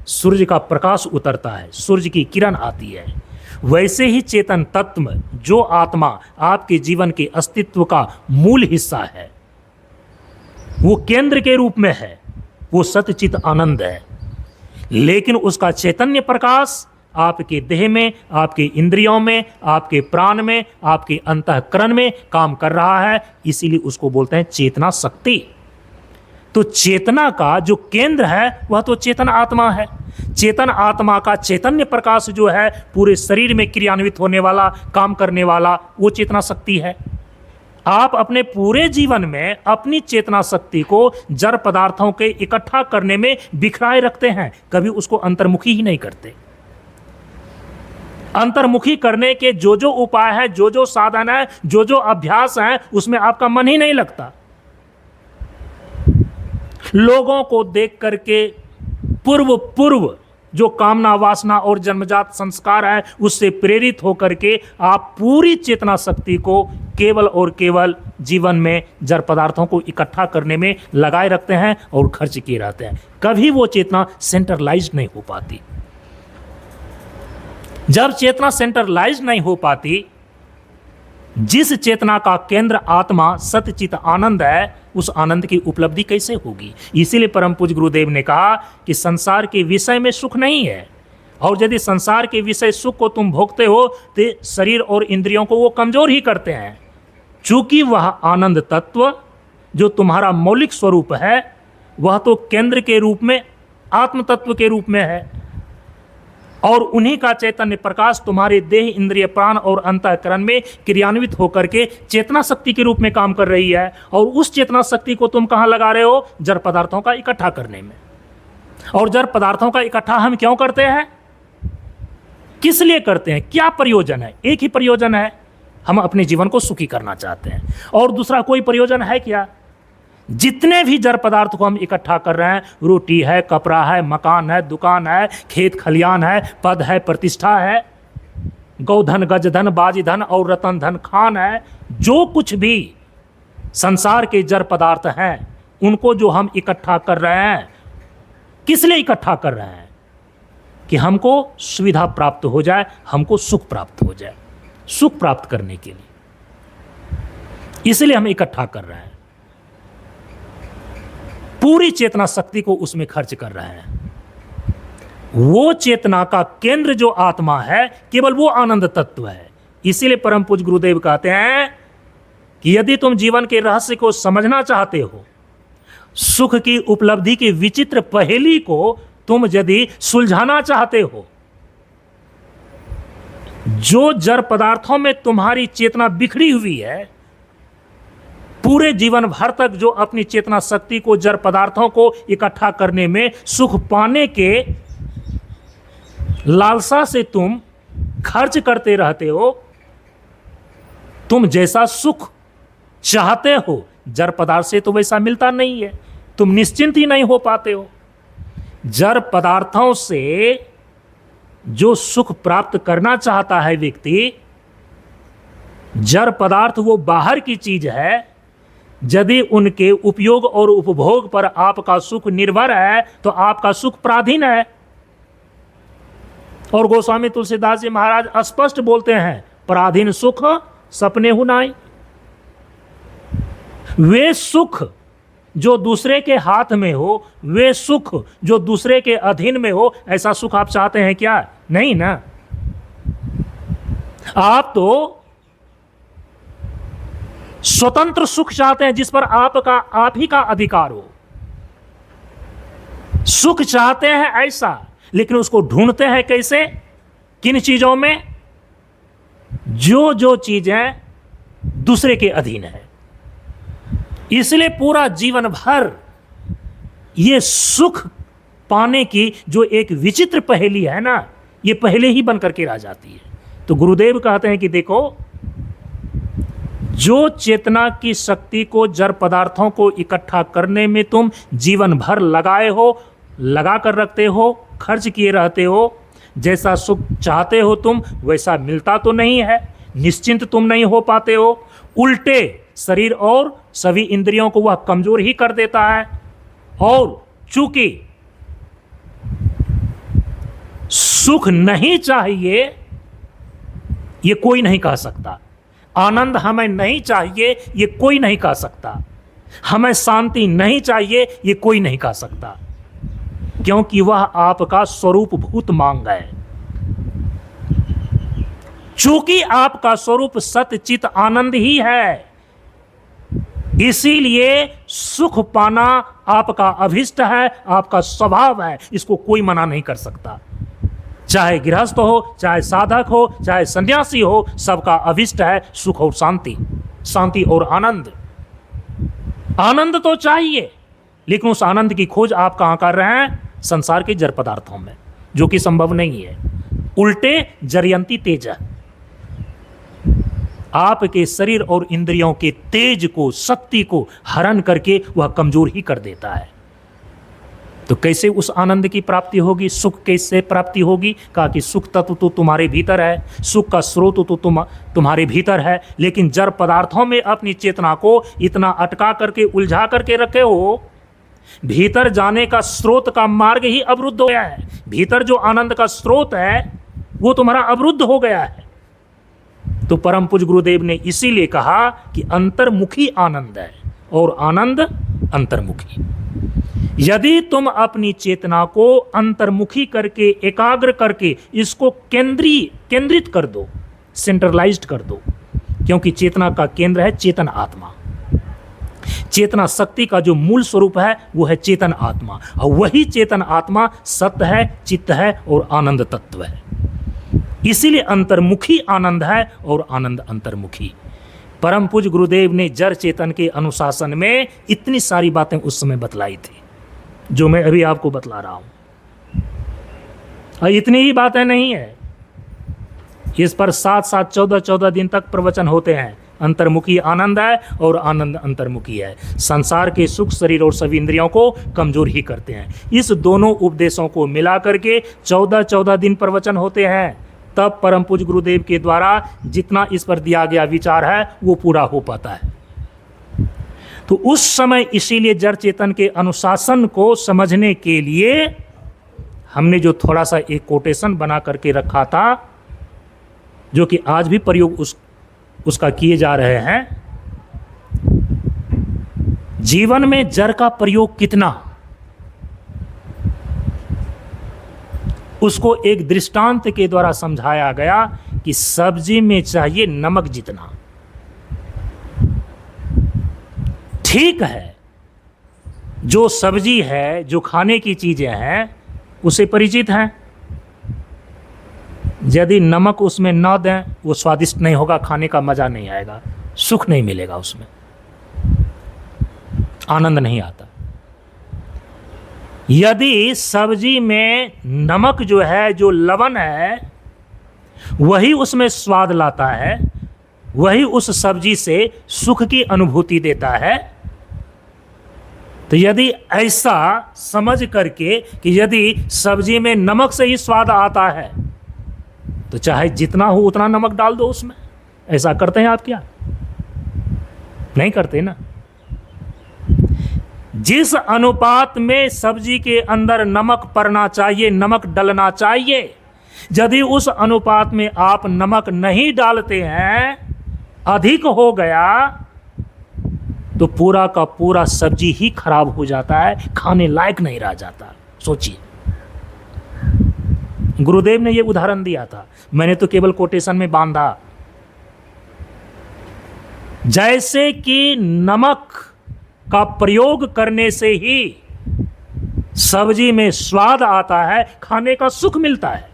सूर्य का प्रकाश उतरता है, सूर्य की किरण आती है, वैसे ही चेतन तत्व जो आत्मा आपके जीवन के अस्तित्व का मूल हिस्सा है, वो केंद्र के रूप में है, वो सतचित आनंद है। लेकिन उसका चैतन्य प्रकाश आपके देह में, आपके इंद्रियों में, आपके प्राण में, आपके अंतःकरण में काम कर रहा है, इसीलिए उसको बोलते हैं चेतना शक्ति। तो चेतना का जो केंद्र है वह तो चेतन आत्मा है। चेतन आत्मा का चैतन्य प्रकाश जो है पूरे शरीर में क्रियान्वित होने वाला, काम करने वाला, वो चेतना शक्ति है। आप अपने पूरे जीवन में अपनी चेतना शक्ति को जड़ पदार्थों के इकट्ठा करने में बिखराए रखते हैं, कभी उसको अंतर्मुखी ही नहीं करते। अंतर्मुखी करने के जो जो उपाय है, जो जो साधन है, जो जो अभ्यास है, उसमें आपका मन ही नहीं लगता। लोगों को देख करके पूर्व जो कामना, वासना और जन्मजात संस्कार है, उससे प्रेरित होकर के आप पूरी चेतना शक्ति को केवल और केवल जीवन में जड़ पदार्थों को इकट्ठा करने में लगाए रखते हैं और खर्च किए रहते हैं। कभी वो चेतना सेंट्रलाइज नहीं हो पाती। जब चेतना सेंट्रलाइज नहीं हो पाती, जिस चेतना का केंद्र आत्मा सतचित आनंद है, उस आनंद की उपलब्धि कैसे होगी? इसीलिए परम पूज्य गुरुदेव ने कहा कि संसार के विषय में सुख नहीं है, और यदि संसार के विषय सुख को तुम भोगते हो तो शरीर और इंद्रियों को वो कमजोर ही करते हैं। चूंकि वह आनंद तत्व जो तुम्हारा मौलिक स्वरूप है, वह तो केंद्र के रूप में, आत्म तत्व के रूप में है, और उन्हीं का चैतन्य प्रकाश तुम्हारे देह, इंद्रिय, प्राण और अंतःकरण में क्रियान्वित होकर के चेतना शक्ति के रूप में काम कर रही है। और उस चेतना शक्ति को तुम कहाँ लगा रहे हो? जड़ पदार्थों का इकट्ठा करने में। और जड़ पदार्थों का इकट्ठा हम क्यों करते हैं? किस लिए करते हैं? क्या प्रयोजन है? एक ही प्रयोजन है, हम अपने जीवन को सुखी करना चाहते हैं। और दूसरा कोई प्रयोजन है क्या? जितने भी जड़ पदार्थ को हम इकट्ठा कर रहे हैं, रोटी है, कपड़ा है, मकान है, दुकान है, खेत खलियान है, पद है, प्रतिष्ठा है, गौधन, गजधन, बाजीधन और रतन धन खान है, जो कुछ भी संसार के जड़ पदार्थ हैं, उनको जो हम इकट्ठा कर रहे हैं, किस लिए इकट्ठा कर रहे हैं? कि हमको सुविधा प्राप्त हो जाए, हमको सुख प्राप्त हो जाए, सुख प्राप्त करने के लिए इसलिए हम इकट्ठा कर रहे हैं। पूरी चेतना शक्ति को उसमें खर्च कर रहे हैं। वो चेतना का केंद्र जो आत्मा है, केवल वो आनंद तत्व है। इसीलिए परम पूज्य गुरुदेव कहते हैं कि यदि तुम जीवन के रहस्य को समझना चाहते हो, सुख की उपलब्धि की विचित्र पहेली को तुम यदि सुलझाना चाहते हो, जो जड़ पदार्थों में तुम्हारी चेतना बिखरी हुई है, पूरे जीवन भर तक जो अपनी चेतना शक्ति को जड़ पदार्थों को इकट्ठा करने में सुख पाने के लालसा से तुम खर्च करते रहते हो, तुम जैसा सुख चाहते हो जड़ पदार्थ से तो वैसा मिलता नहीं है, तुम निश्चिंत ही नहीं हो पाते हो। जड़ पदार्थों से जो सुख प्राप्त करना चाहता है व्यक्ति, जड़ पदार्थ वो बाहर की चीज है। यदि उनके उपयोग और उपभोग पर आपका सुख निर्भर है तो आपका सुख पराधीन है। और गोस्वामी तुलसीदास जी महाराज स्पष्ट बोलते हैं, पराधीन सुख सपने हुनाई। वे सुख जो दूसरे के हाथ में हो, वे सुख जो दूसरे के अधीन में हो, ऐसा सुख आप चाहते हैं क्या? नहीं ना। आप तो स्वतंत्र सुख चाहते हैं जिस पर आप ही का अधिकार हो। सुख चाहते हैं ऐसा, लेकिन उसको ढूंढते हैं कैसे? किन चीजों में? जो जो चीजें दूसरे के अधीन है। इसलिए पूरा जीवन भर ये सुख पाने की जो एक विचित्र पहेली है ना, ये पहले ही बन करके रह जाती है। तो गुरुदेव कहते हैं कि देखो, जो चेतना की शक्ति को जड़ पदार्थों को इकट्ठा करने में तुम जीवन भर लगाए हो, लगा कर रखते हो, खर्च किए रहते हो, जैसा सुख चाहते हो तुम वैसा मिलता तो नहीं है, निश्चिंत तुम नहीं हो पाते हो, उल्टे शरीर और सभी इंद्रियों को वह कमजोर ही कर देता है। और चूंकि सुख नहीं चाहिए ये कोई नहीं कह सकता, आनंद हमें नहीं चाहिए ये कोई नहीं कह सकता, हमें शांति नहीं चाहिए ये कोई नहीं कह सकता, क्योंकि वह आपका स्वरूपभूत मांग है। चूंकि आपका स्वरूप सत्य चित आनंद ही है, इसीलिए सुख पाना आपका अभिष्ट है, आपका स्वभाव है, इसको कोई मना नहीं कर सकता। चाहे गृहस्थ हो, चाहे साधक हो, चाहे सन्यासी हो, सबका अभिष्ट है सुख और शांति, शांति और आनंद। आनंद तो चाहिए, लेकिन उस आनंद की खोज आप कहां कर रहे हैं? संसार के जड़ पदार्थों में, जो कि संभव नहीं है। उल्टे जरयंती तेज, आपके शरीर और इंद्रियों के तेज को, शक्ति को हरण करके वह कमजोर ही कर देता है। तो कैसे उस आनंद की प्राप्ति होगी? सुख कैसे प्राप्ति होगी? कहा कि सुख तत्व तो तुम्हारे भीतर है, सुख का स्रोत तो तुम्हारे भीतर है, लेकिन जड़ पदार्थों में अपनी चेतना को इतना अटका करके, उलझा करके रखे हो, भीतर जाने का स्रोत का मार्ग ही अवरुद्ध हो गया है। भीतर जो आनंद का स्रोत है वो तुम्हारा अवरुद्ध हो गया है। तो परम पूज्य गुरुदेव ने इसीलिए कहा कि अंतर्मुखी आनंद है और आनंद अंतर्मुखी। यदि तुम अपनी चेतना को अंतर्मुखी करके, एकाग्र करके इसको केंद्रित कर दो, सेंट्रलाइज्ड कर दो, क्योंकि चेतना का केंद्र है चेतन आत्मा। चेतना शक्ति का जो मूल स्वरूप है वो है चेतन आत्मा, और वही चेतन आत्मा सत्य है, चित्त है और आनंद तत्व है। इसीलिए अंतर्मुखी आनंद है और आनंद अंतर्मुखी। परम पूज्य गुरुदेव ने जड़ चेतन के अनुशासन में इतनी सारी बातें उस समय बतलाई थी जो मैं अभी आपको बतला रहा हूं। और इतनी ही बातें नहीं है, इस पर 7-7, 14-14 दिन तक प्रवचन होते हैं। अंतर्मुखी आनंद है और आनंद अंतर्मुखी है। संसार के सुख शरीर और सभी इंद्रियों को कमजोर ही करते हैं। इस दोनों उपदेशों को मिला करके 14-14 दिन प्रवचन होते हैं, तब परम पूज्य गुरुदेव के द्वारा जितना इस पर दिया गया विचार है वो पूरा हो पाता है। तो उस समय इसीलिए जड़ चेतन के अनुशासन को समझने के लिए हमने जो थोड़ा सा एक कोटेशन बना करके रखा था, जो कि आज भी प्रयोग उसका किए जा रहे हैं। जीवन में जड़ का प्रयोग कितना, उसको एक दृष्टांत के द्वारा समझाया गया कि सब्जी में चाहिए नमक जितना। ठीक है, जो सब्जी है, जो खाने की चीजें हैं, उसे परिचित हैं। यदि नमक उसमें न दें, वो स्वादिष्ट नहीं होगा, खाने का मजा नहीं आएगा, सुख नहीं मिलेगा, उसमें आनंद नहीं आता। यदि सब्जी में नमक जो है, जो लवण है, वही उसमें स्वाद लाता है, वही उस सब्जी से सुख की अनुभूति देता है, तो यदि ऐसा समझ करके कि यदि सब्जी में नमक से ही स्वाद आता है तो चाहे जितना हो उतना नमक डाल दो उसमें। ऐसा करते हैं आप क्या? नहीं करते ना। जिस अनुपात में सब्जी के अंदर नमक पड़ना चाहिए, नमक डलना चाहिए, यदि उस अनुपात में आप नमक नहीं डालते हैं, अधिक हो गया, तो पूरा का पूरा सब्जी ही खराब हो जाता है, खाने लायक नहीं रह जाता। सोचिए, गुरुदेव ने यह उदाहरण दिया था, मैंने तो केवल कोटेशन में बांधा। जैसे कि नमक का प्रयोग करने से ही सब्जी में स्वाद आता है, खाने का सुख मिलता है।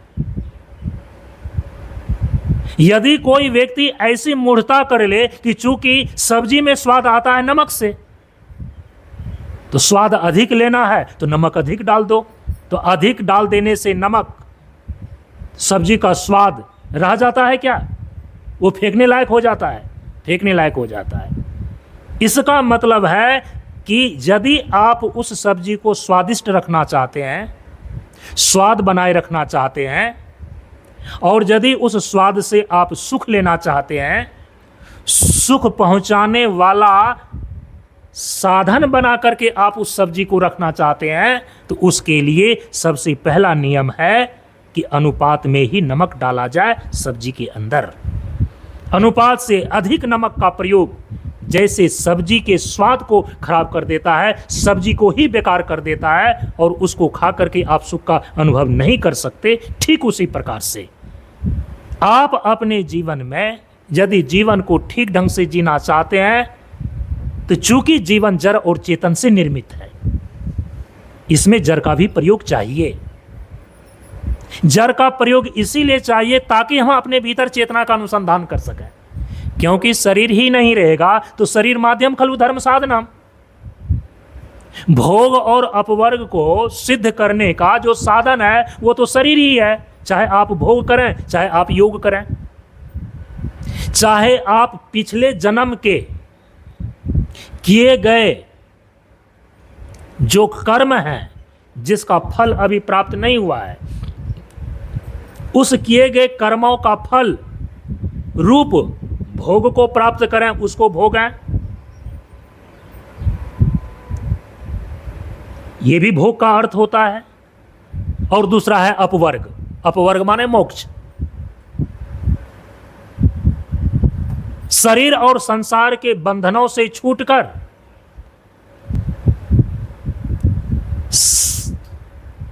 यदि कोई व्यक्ति ऐसी मूढ़ता कर ले कि चूंकि सब्जी में स्वाद आता है नमक से, तो स्वाद अधिक लेना है तो नमक अधिक डाल दो, तो अधिक डाल देने से नमक सब्जी का स्वाद रह जाता है क्या? वो फेंकने लायक हो जाता है, फेंकने लायक हो जाता है। इसका मतलब है कि यदि आप उस सब्जी को स्वादिष्ट रखना चाहते हैं, स्वाद बनाए रखना चाहते हैं, और यदि उस स्वाद से आप सुख लेना चाहते हैं, सुख पहुंचाने वाला साधन बना करके आप उस सब्जी को रखना चाहते हैं, तो उसके लिए सबसे पहला नियम है कि अनुपात में ही नमक डाला जाए सब्जी के अंदर। अनुपात से अधिक नमक का प्रयोग जैसे सब्जी के स्वाद को खराब कर देता है, सब्जी को ही बेकार कर देता है और उसको खा करके आप सुख का अनुभव नहीं कर सकते, ठीक उसी प्रकार से आप अपने जीवन में यदि जीवन को ठीक ढंग से जीना चाहते हैं तो चूंकि जीवन जड़ और चेतन से निर्मित है, इसमें जड़ का भी प्रयोग चाहिए। जड़ का प्रयोग इसीलिए चाहिए ताकि हम अपने भीतर चेतना का अनुसंधान कर सकें, क्योंकि शरीर ही नहीं रहेगा तो शरीर माध्यम खलु धर्म साधनम। भोग और अपवर्ग को सिद्ध करने का जो साधन है वो तो शरीर ही है, चाहे आप भोग करें, चाहे आप योग करें, चाहे आप पिछले जन्म के किए गए जो कर्म हैं जिसका फल अभी प्राप्त नहीं हुआ है, उस किए गए कर्मों का फल रूप भोग को प्राप्त करें, उसको भोगें। यह भी भोग का अर्थ होता है। और दूसरा है अपवर्ग। अपवर्ग माने मोक्ष। शरीर और संसार के बंधनों से छूटकर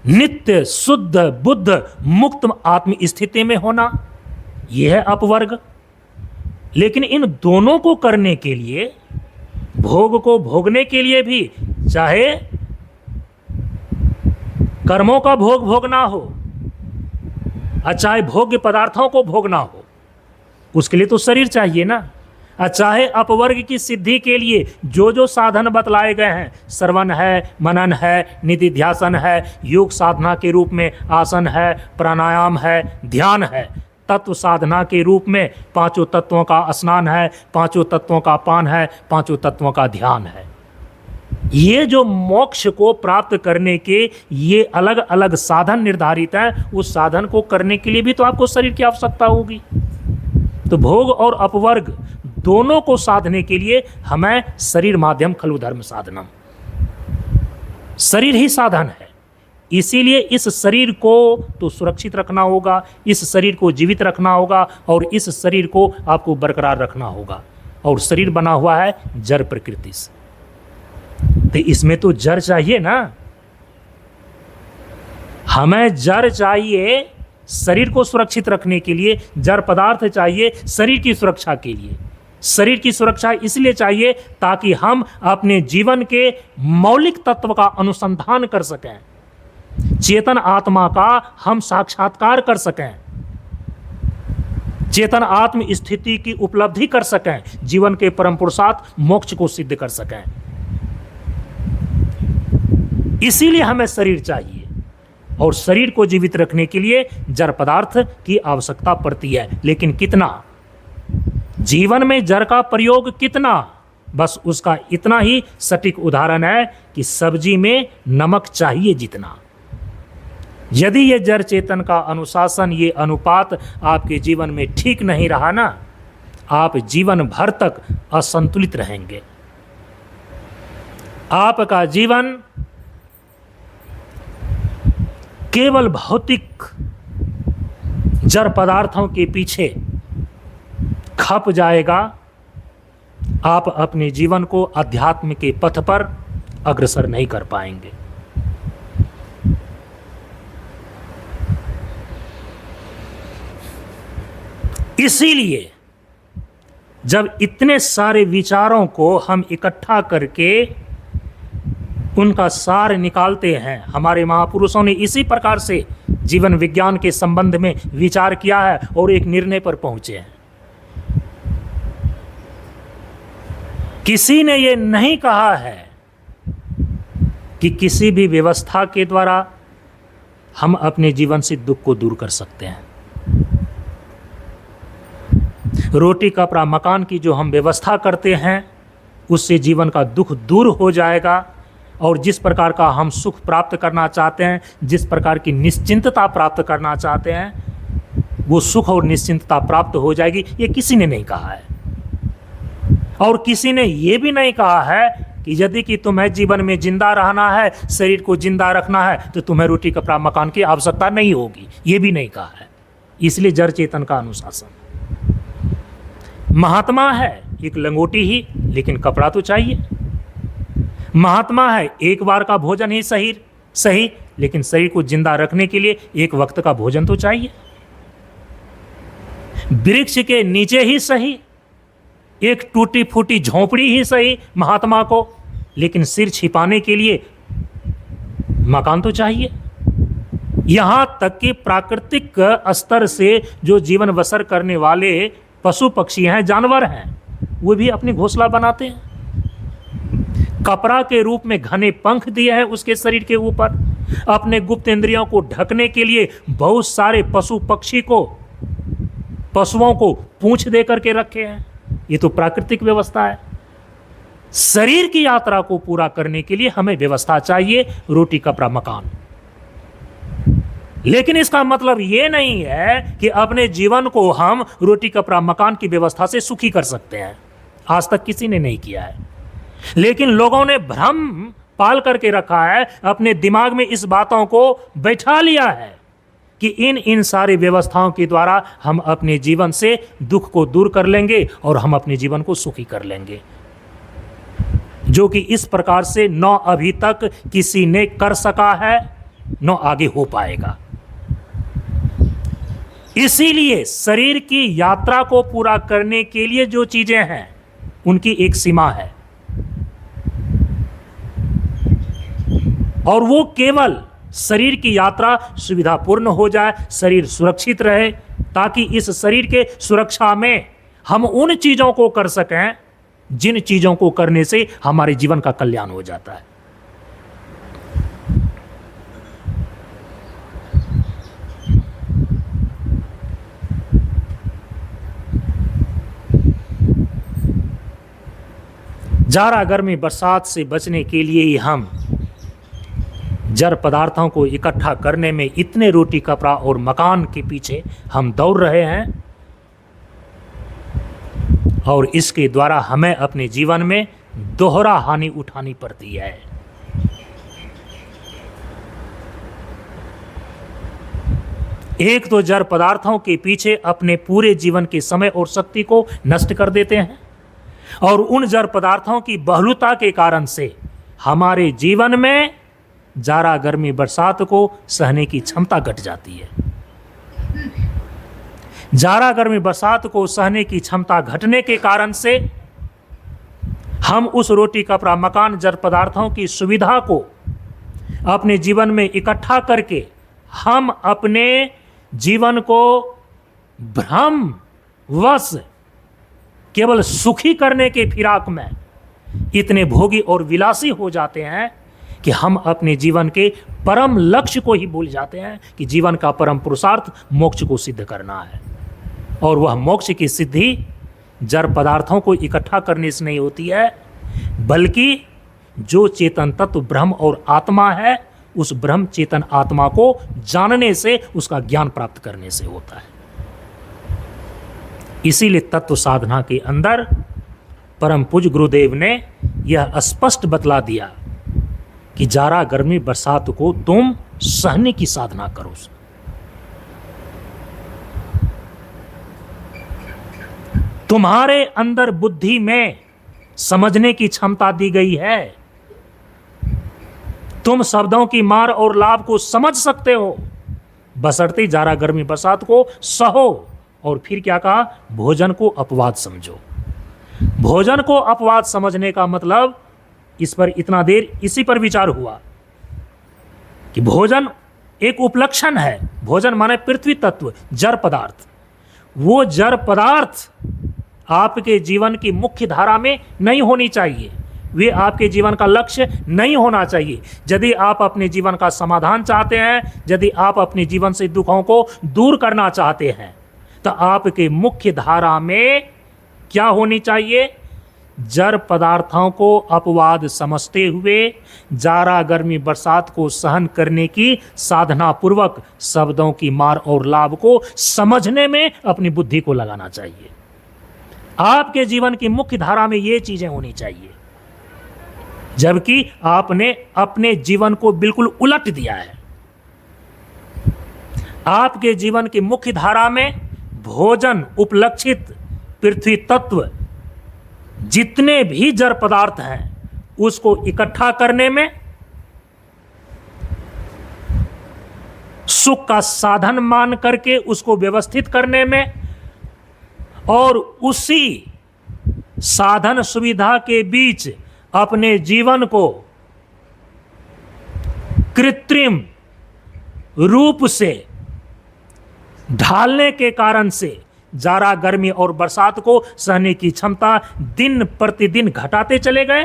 नित्य शुद्ध बुद्ध मुक्त आत्म स्थिति में होना, यह है अपवर्ग। लेकिन इन दोनों को करने के लिए, भोग को भोगने के लिए भी, चाहे कर्मों का भोग भोगना हो और चाहे भोग्य पदार्थों को भोगना हो, उसके लिए तो शरीर चाहिए ना। चाहे अपवर्ग की सिद्धि के लिए जो जो साधन बतलाए गए हैं, श्रवण है, मनन है, निधिध्यासन है, योग साधना के रूप में आसन है, प्राणायाम है, ध्यान है, तत्व साधना के रूप में पांचों तत्वों का स्नान है, पांचों तत्वों का पान है, पांचों तत्वों का ध्यान है। ये जो मोक्ष को प्राप्त करने के ये अलग अलग साधन निर्धारित हैं, उस साधन को करने के लिए भी तो आपको शरीर की आवश्यकता होगी। तो भोग और अपवर्ग दोनों को साधने के लिए हमें शरीर माध्यम खलु धर्म साधनम, शरीर ही साधन है। इसीलिए इस शरीर को तो सुरक्षित रखना होगा, इस शरीर को जीवित रखना होगा और इस शरीर को आपको बरकरार रखना होगा। और शरीर बना हुआ है जड़ प्रकृति से, तो इसमें तो जड़ चाहिए ना। हमें जड़ चाहिए शरीर को सुरक्षित रखने के लिए, जड़ पदार्थ चाहिए शरीर की सुरक्षा के लिए। शरीर की सुरक्षा इसलिए चाहिए ताकि हम अपने जीवन के मौलिक तत्व का अनुसंधान कर सकें, चेतन आत्मा का हम साक्षात्कार कर सकें, चेतन आत्म स्थिति की उपलब्धि कर सकें, जीवन के परम पुरुषार्थ मोक्ष को सिद्ध कर सकें। इसीलिए हमें शरीर चाहिए और शरीर को जीवित रखने के लिए जड़ पदार्थ की आवश्यकता पड़ती है। लेकिन कितना, जीवन में जड़ का प्रयोग कितना, बस उसका इतना ही सटीक उदाहरण है कि सब्जी में नमक चाहिए जितना। यदि ये जड़ चेतन का अनुशासन, ये अनुपात आपके जीवन में ठीक नहीं रहा ना, आप जीवन भर तक असंतुलित रहेंगे। आपका जीवन केवल भौतिक जड़ पदार्थों के पीछे खप जाएगा। आप अपने जीवन को अध्यात्म के पथ पर अग्रसर नहीं कर पाएंगे। इसीलिए जब इतने सारे विचारों को हम इकट्ठा करके उनका सार निकालते हैं, हमारे महापुरुषों ने इसी प्रकार से जीवन विज्ञान के संबंध में विचार किया है और एक निर्णय पर पहुंचे हैं। किसी ने यह नहीं कहा है कि किसी भी व्यवस्था के द्वारा हम अपने जीवन से दुख को दूर कर सकते हैं। रोटी कपड़ा मकान की जो हम व्यवस्था करते हैं उससे जीवन का दुख दूर हो जाएगा और जिस प्रकार का हम सुख प्राप्त करना चाहते हैं, जिस प्रकार की निश्चिंतता प्राप्त करना चाहते हैं, वो सुख और निश्चिंतता प्राप्त हो जाएगी। ये किसी ने नहीं कहा है। और किसी ने ये भी नहीं कहा है कि यदि कि तुम्हें जीवन में जिंदा रहना है, शरीर को जिंदा रखना है, तो तुम्हें रोटी कपड़ा मकान की आवश्यकता नहीं होगी, ये भी नहीं कहा है। इसलिए जड़ चेतन का अनुशासन। महात्मा है एक लंगोटी ही, लेकिन कपड़ा तो चाहिए। महात्मा है एक बार का भोजन ही सही, लेकिन शरीर को जिंदा रखने के लिए एक वक्त का भोजन तो चाहिए। वृक्ष के नीचे ही सही, एक टूटी फूटी झोंपड़ी ही सही महात्मा को, लेकिन सिर छिपाने के लिए मकान तो चाहिए। यहां तक कि प्राकृतिक स्तर से जो जीवन बसर करने वाले पशु पक्षी हैं, जानवर हैं, वो भी अपनी घोंसला बनाते हैं। कपड़ा के रूप में घने पंख दिए हैं उसके शरीर के ऊपर। अपने गुप्त इंद्रियों को ढकने के लिए बहुत सारे पशुओं को पूंछ दे करके रखे हैं। ये तो प्राकृतिक व्यवस्था है। शरीर की यात्रा को पूरा करने के लिए हमें व्यवस्था चाहिए, रोटी कपड़ा मकान। लेकिन इसका मतलब यह नहीं है कि अपने जीवन को हम रोटी कपड़ा मकान की व्यवस्था से सुखी कर सकते हैं। आज तक किसी ने नहीं किया है। लेकिन लोगों ने भ्रम पाल करके रखा है, अपने दिमाग में इस बातों को बैठा लिया है कि इन सारी व्यवस्थाओं के द्वारा हम अपने जीवन से दुख को दूर कर लेंगे और हम अपने जीवन को सुखी कर लेंगे, जो कि इस प्रकार से न अभी तक किसी ने कर सका है, न आगे हो पाएगा। इसीलिए शरीर की यात्रा को पूरा करने के लिए जो चीजें हैं उनकी एक सीमा है, और वो केवल शरीर की यात्रा सुविधापूर्ण हो जाए, शरीर सुरक्षित रहे, ताकि इस शरीर के सुरक्षा में हम उन चीजों को कर सकें जिन चीजों को करने से हमारे जीवन का कल्याण हो जाता है। जाड़ा गर्मी बरसात से बचने के लिए ही हम जड़ पदार्थों को इकट्ठा करने में इतने रोटी कपड़ा और मकान के पीछे हम दौड़ रहे हैं, और इसके द्वारा हमें अपने जीवन में दोहरा हानि उठानी पड़ती है। एक तो जड़ पदार्थों के पीछे अपने पूरे जीवन के समय और शक्ति को नष्ट कर देते हैं, और उन जड़ पदार्थों की बहुलता के कारण से हमारे जीवन में जाड़ा गर्मी बरसात को सहने की क्षमता घट जाती है। जाड़ा गर्मी बरसात को सहने की क्षमता घटने के कारण से हम उस रोटी कपड़ा मकान जड़ पदार्थों की सुविधा को अपने जीवन में इकट्ठा करके हम अपने जीवन को भ्रमवश केवल सुखी करने के फिराक में इतने भोगी और विलासी हो जाते हैं कि हम अपने जीवन के परम लक्ष्य को ही भूल जाते हैं कि जीवन का परम पुरुषार्थ मोक्ष को सिद्ध करना है। और वह मोक्ष की सिद्धि जड़ पदार्थों को इकट्ठा करने से नहीं होती है, बल्कि जो चेतन तत्व ब्रह्म और आत्मा है, उस ब्रह्म चेतन आत्मा को जानने से, उसका ज्ञान प्राप्त करने से होता है। इसीलिए तत्व साधना के अंदर परम पूज्य गुरुदेव ने यह स्पष्ट बतला दिया कि जाड़ा गर्मी बरसात को तुम सहने की साधना करो। तुम्हारे अंदर बुद्धि में समझने की क्षमता दी गई है, तुम शब्दों की मार और लाभ को समझ सकते हो, बशर्ते जाड़ा गर्मी बरसात को सहो। और फिर क्या कहा? भोजन को अपवाद समझो। भोजन को अपवाद समझने का मतलब, इस पर इतना देर इसी पर विचार हुआ कि भोजन एक उपलक्षण है। भोजन माने पृथ्वी तत्व, जड़ पदार्थ। वो जड़ पदार्थ आपके जीवन की मुख्य धारा में नहीं होनी चाहिए, वे आपके जीवन का लक्ष्य नहीं होना चाहिए। यदि आप अपने जीवन का समाधान चाहते हैं, यदि आप अपने जीवन से दुखों को दूर करना चाहते हैं, तो आपके मुख्य धारा में क्या होनी चाहिए? जड़ पदार्थों को अपवाद समझते हुए जाड़ा गर्मी बरसात को सहन करने की साधना पूर्वक शब्दों की मार और लाभ को समझने में अपनी बुद्धि को लगाना चाहिए। आपके जीवन की मुख्य धारा में ये चीजें होनी चाहिए। जबकि आपने अपने जीवन को बिल्कुल उलट दिया है। आपके जीवन की मुख्य धारा में भोजन उपलक्षित पृथ्वी तत्व जितने भी जड़ पदार्थ हैं उसको इकट्ठा करने में, सुख का साधन मान करके उसको व्यवस्थित करने में और उसी साधन सुविधा के बीच अपने जीवन को कृत्रिम रूप से ढालने के कारण से जाड़ा, गर्मी और बरसात को सहने की क्षमता दिन प्रतिदिन घटाते चले गए।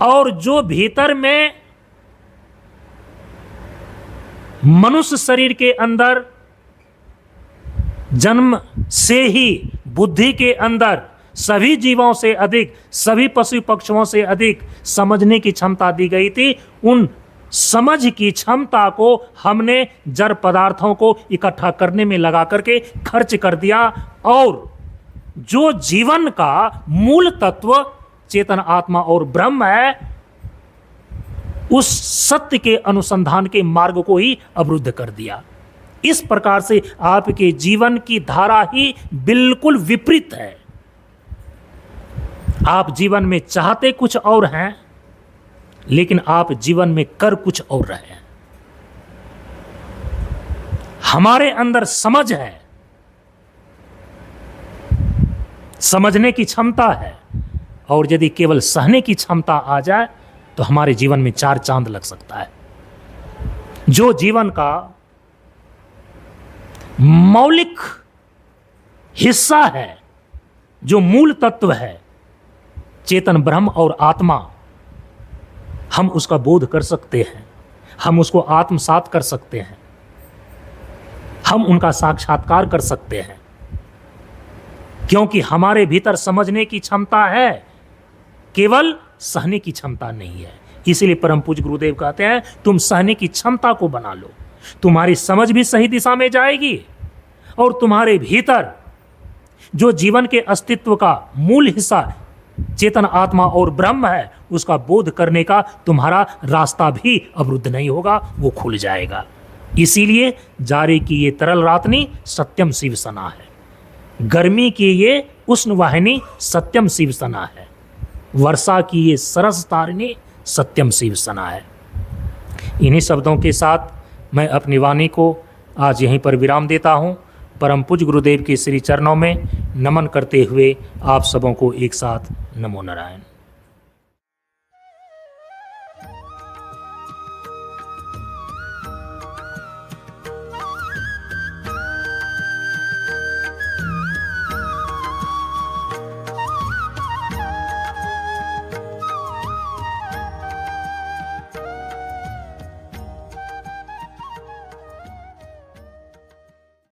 और जो भीतर में मनुष्य शरीर के अंदर जन्म से ही बुद्धि के अंदर सभी जीवों से अधिक, सभी पशु पक्षियों से अधिक समझने की क्षमता दी गई थी, उन समझ की क्षमता को हमने जड़ पदार्थों को इकट्ठा करने में लगा करके खर्च कर दिया। और जो जीवन का मूल तत्व चेतन आत्मा और ब्रह्म है, उस सत्य के अनुसंधान के मार्ग को ही अवरुद्ध कर दिया। इस प्रकार से आपके जीवन की धारा ही बिल्कुल विपरीत है। आप जीवन में चाहते कुछ और हैं, लेकिन आप जीवन में कर कुछ और रहे हैं। हमारे अंदर समझ है, समझने की क्षमता है, और यदि केवल सहने की क्षमता आ जाए तो हमारे जीवन में 4 चांद लग सकता है। जो जीवन का मौलिक हिस्सा है, जो मूल तत्व है चेतन ब्रह्म और आत्मा, हम उसका बोध कर सकते हैं, हम उसको आत्मसात कर सकते हैं, हम उनका साक्षात्कार कर सकते हैं, क्योंकि हमारे भीतर समझने की क्षमता है, केवल सहने की क्षमता नहीं है। इसीलिए परम पूज्य गुरुदेव कहते हैं तुम सहने की क्षमता को बना लो, तुम्हारी समझ भी सही दिशा में जाएगी और तुम्हारे भीतर जो जीवन के अस्तित्व का मूल हिस्सा चेतन आत्मा और ब्रह्म है, उसका बोध करने का तुम्हारा रास्ता भी अवरुद्ध नहीं होगा, वो खुल जाएगा। इसीलिए जाड़े की ये तरल रातनी सत्यम शिव सना है, गर्मी की ये उष्ण वाहिनी सत्यम शिव सना है, वर्षा की ये सरस तारिणी सत्यम शिव सना है। इन्हीं शब्दों के साथ मैं अपनी वाणी को आज यहीं पर विराम देता हूँ। परम पूज्य गुरुदेव के श्री चरणों में नमन करते हुए आप सबों को एक साथ नमो नारायण।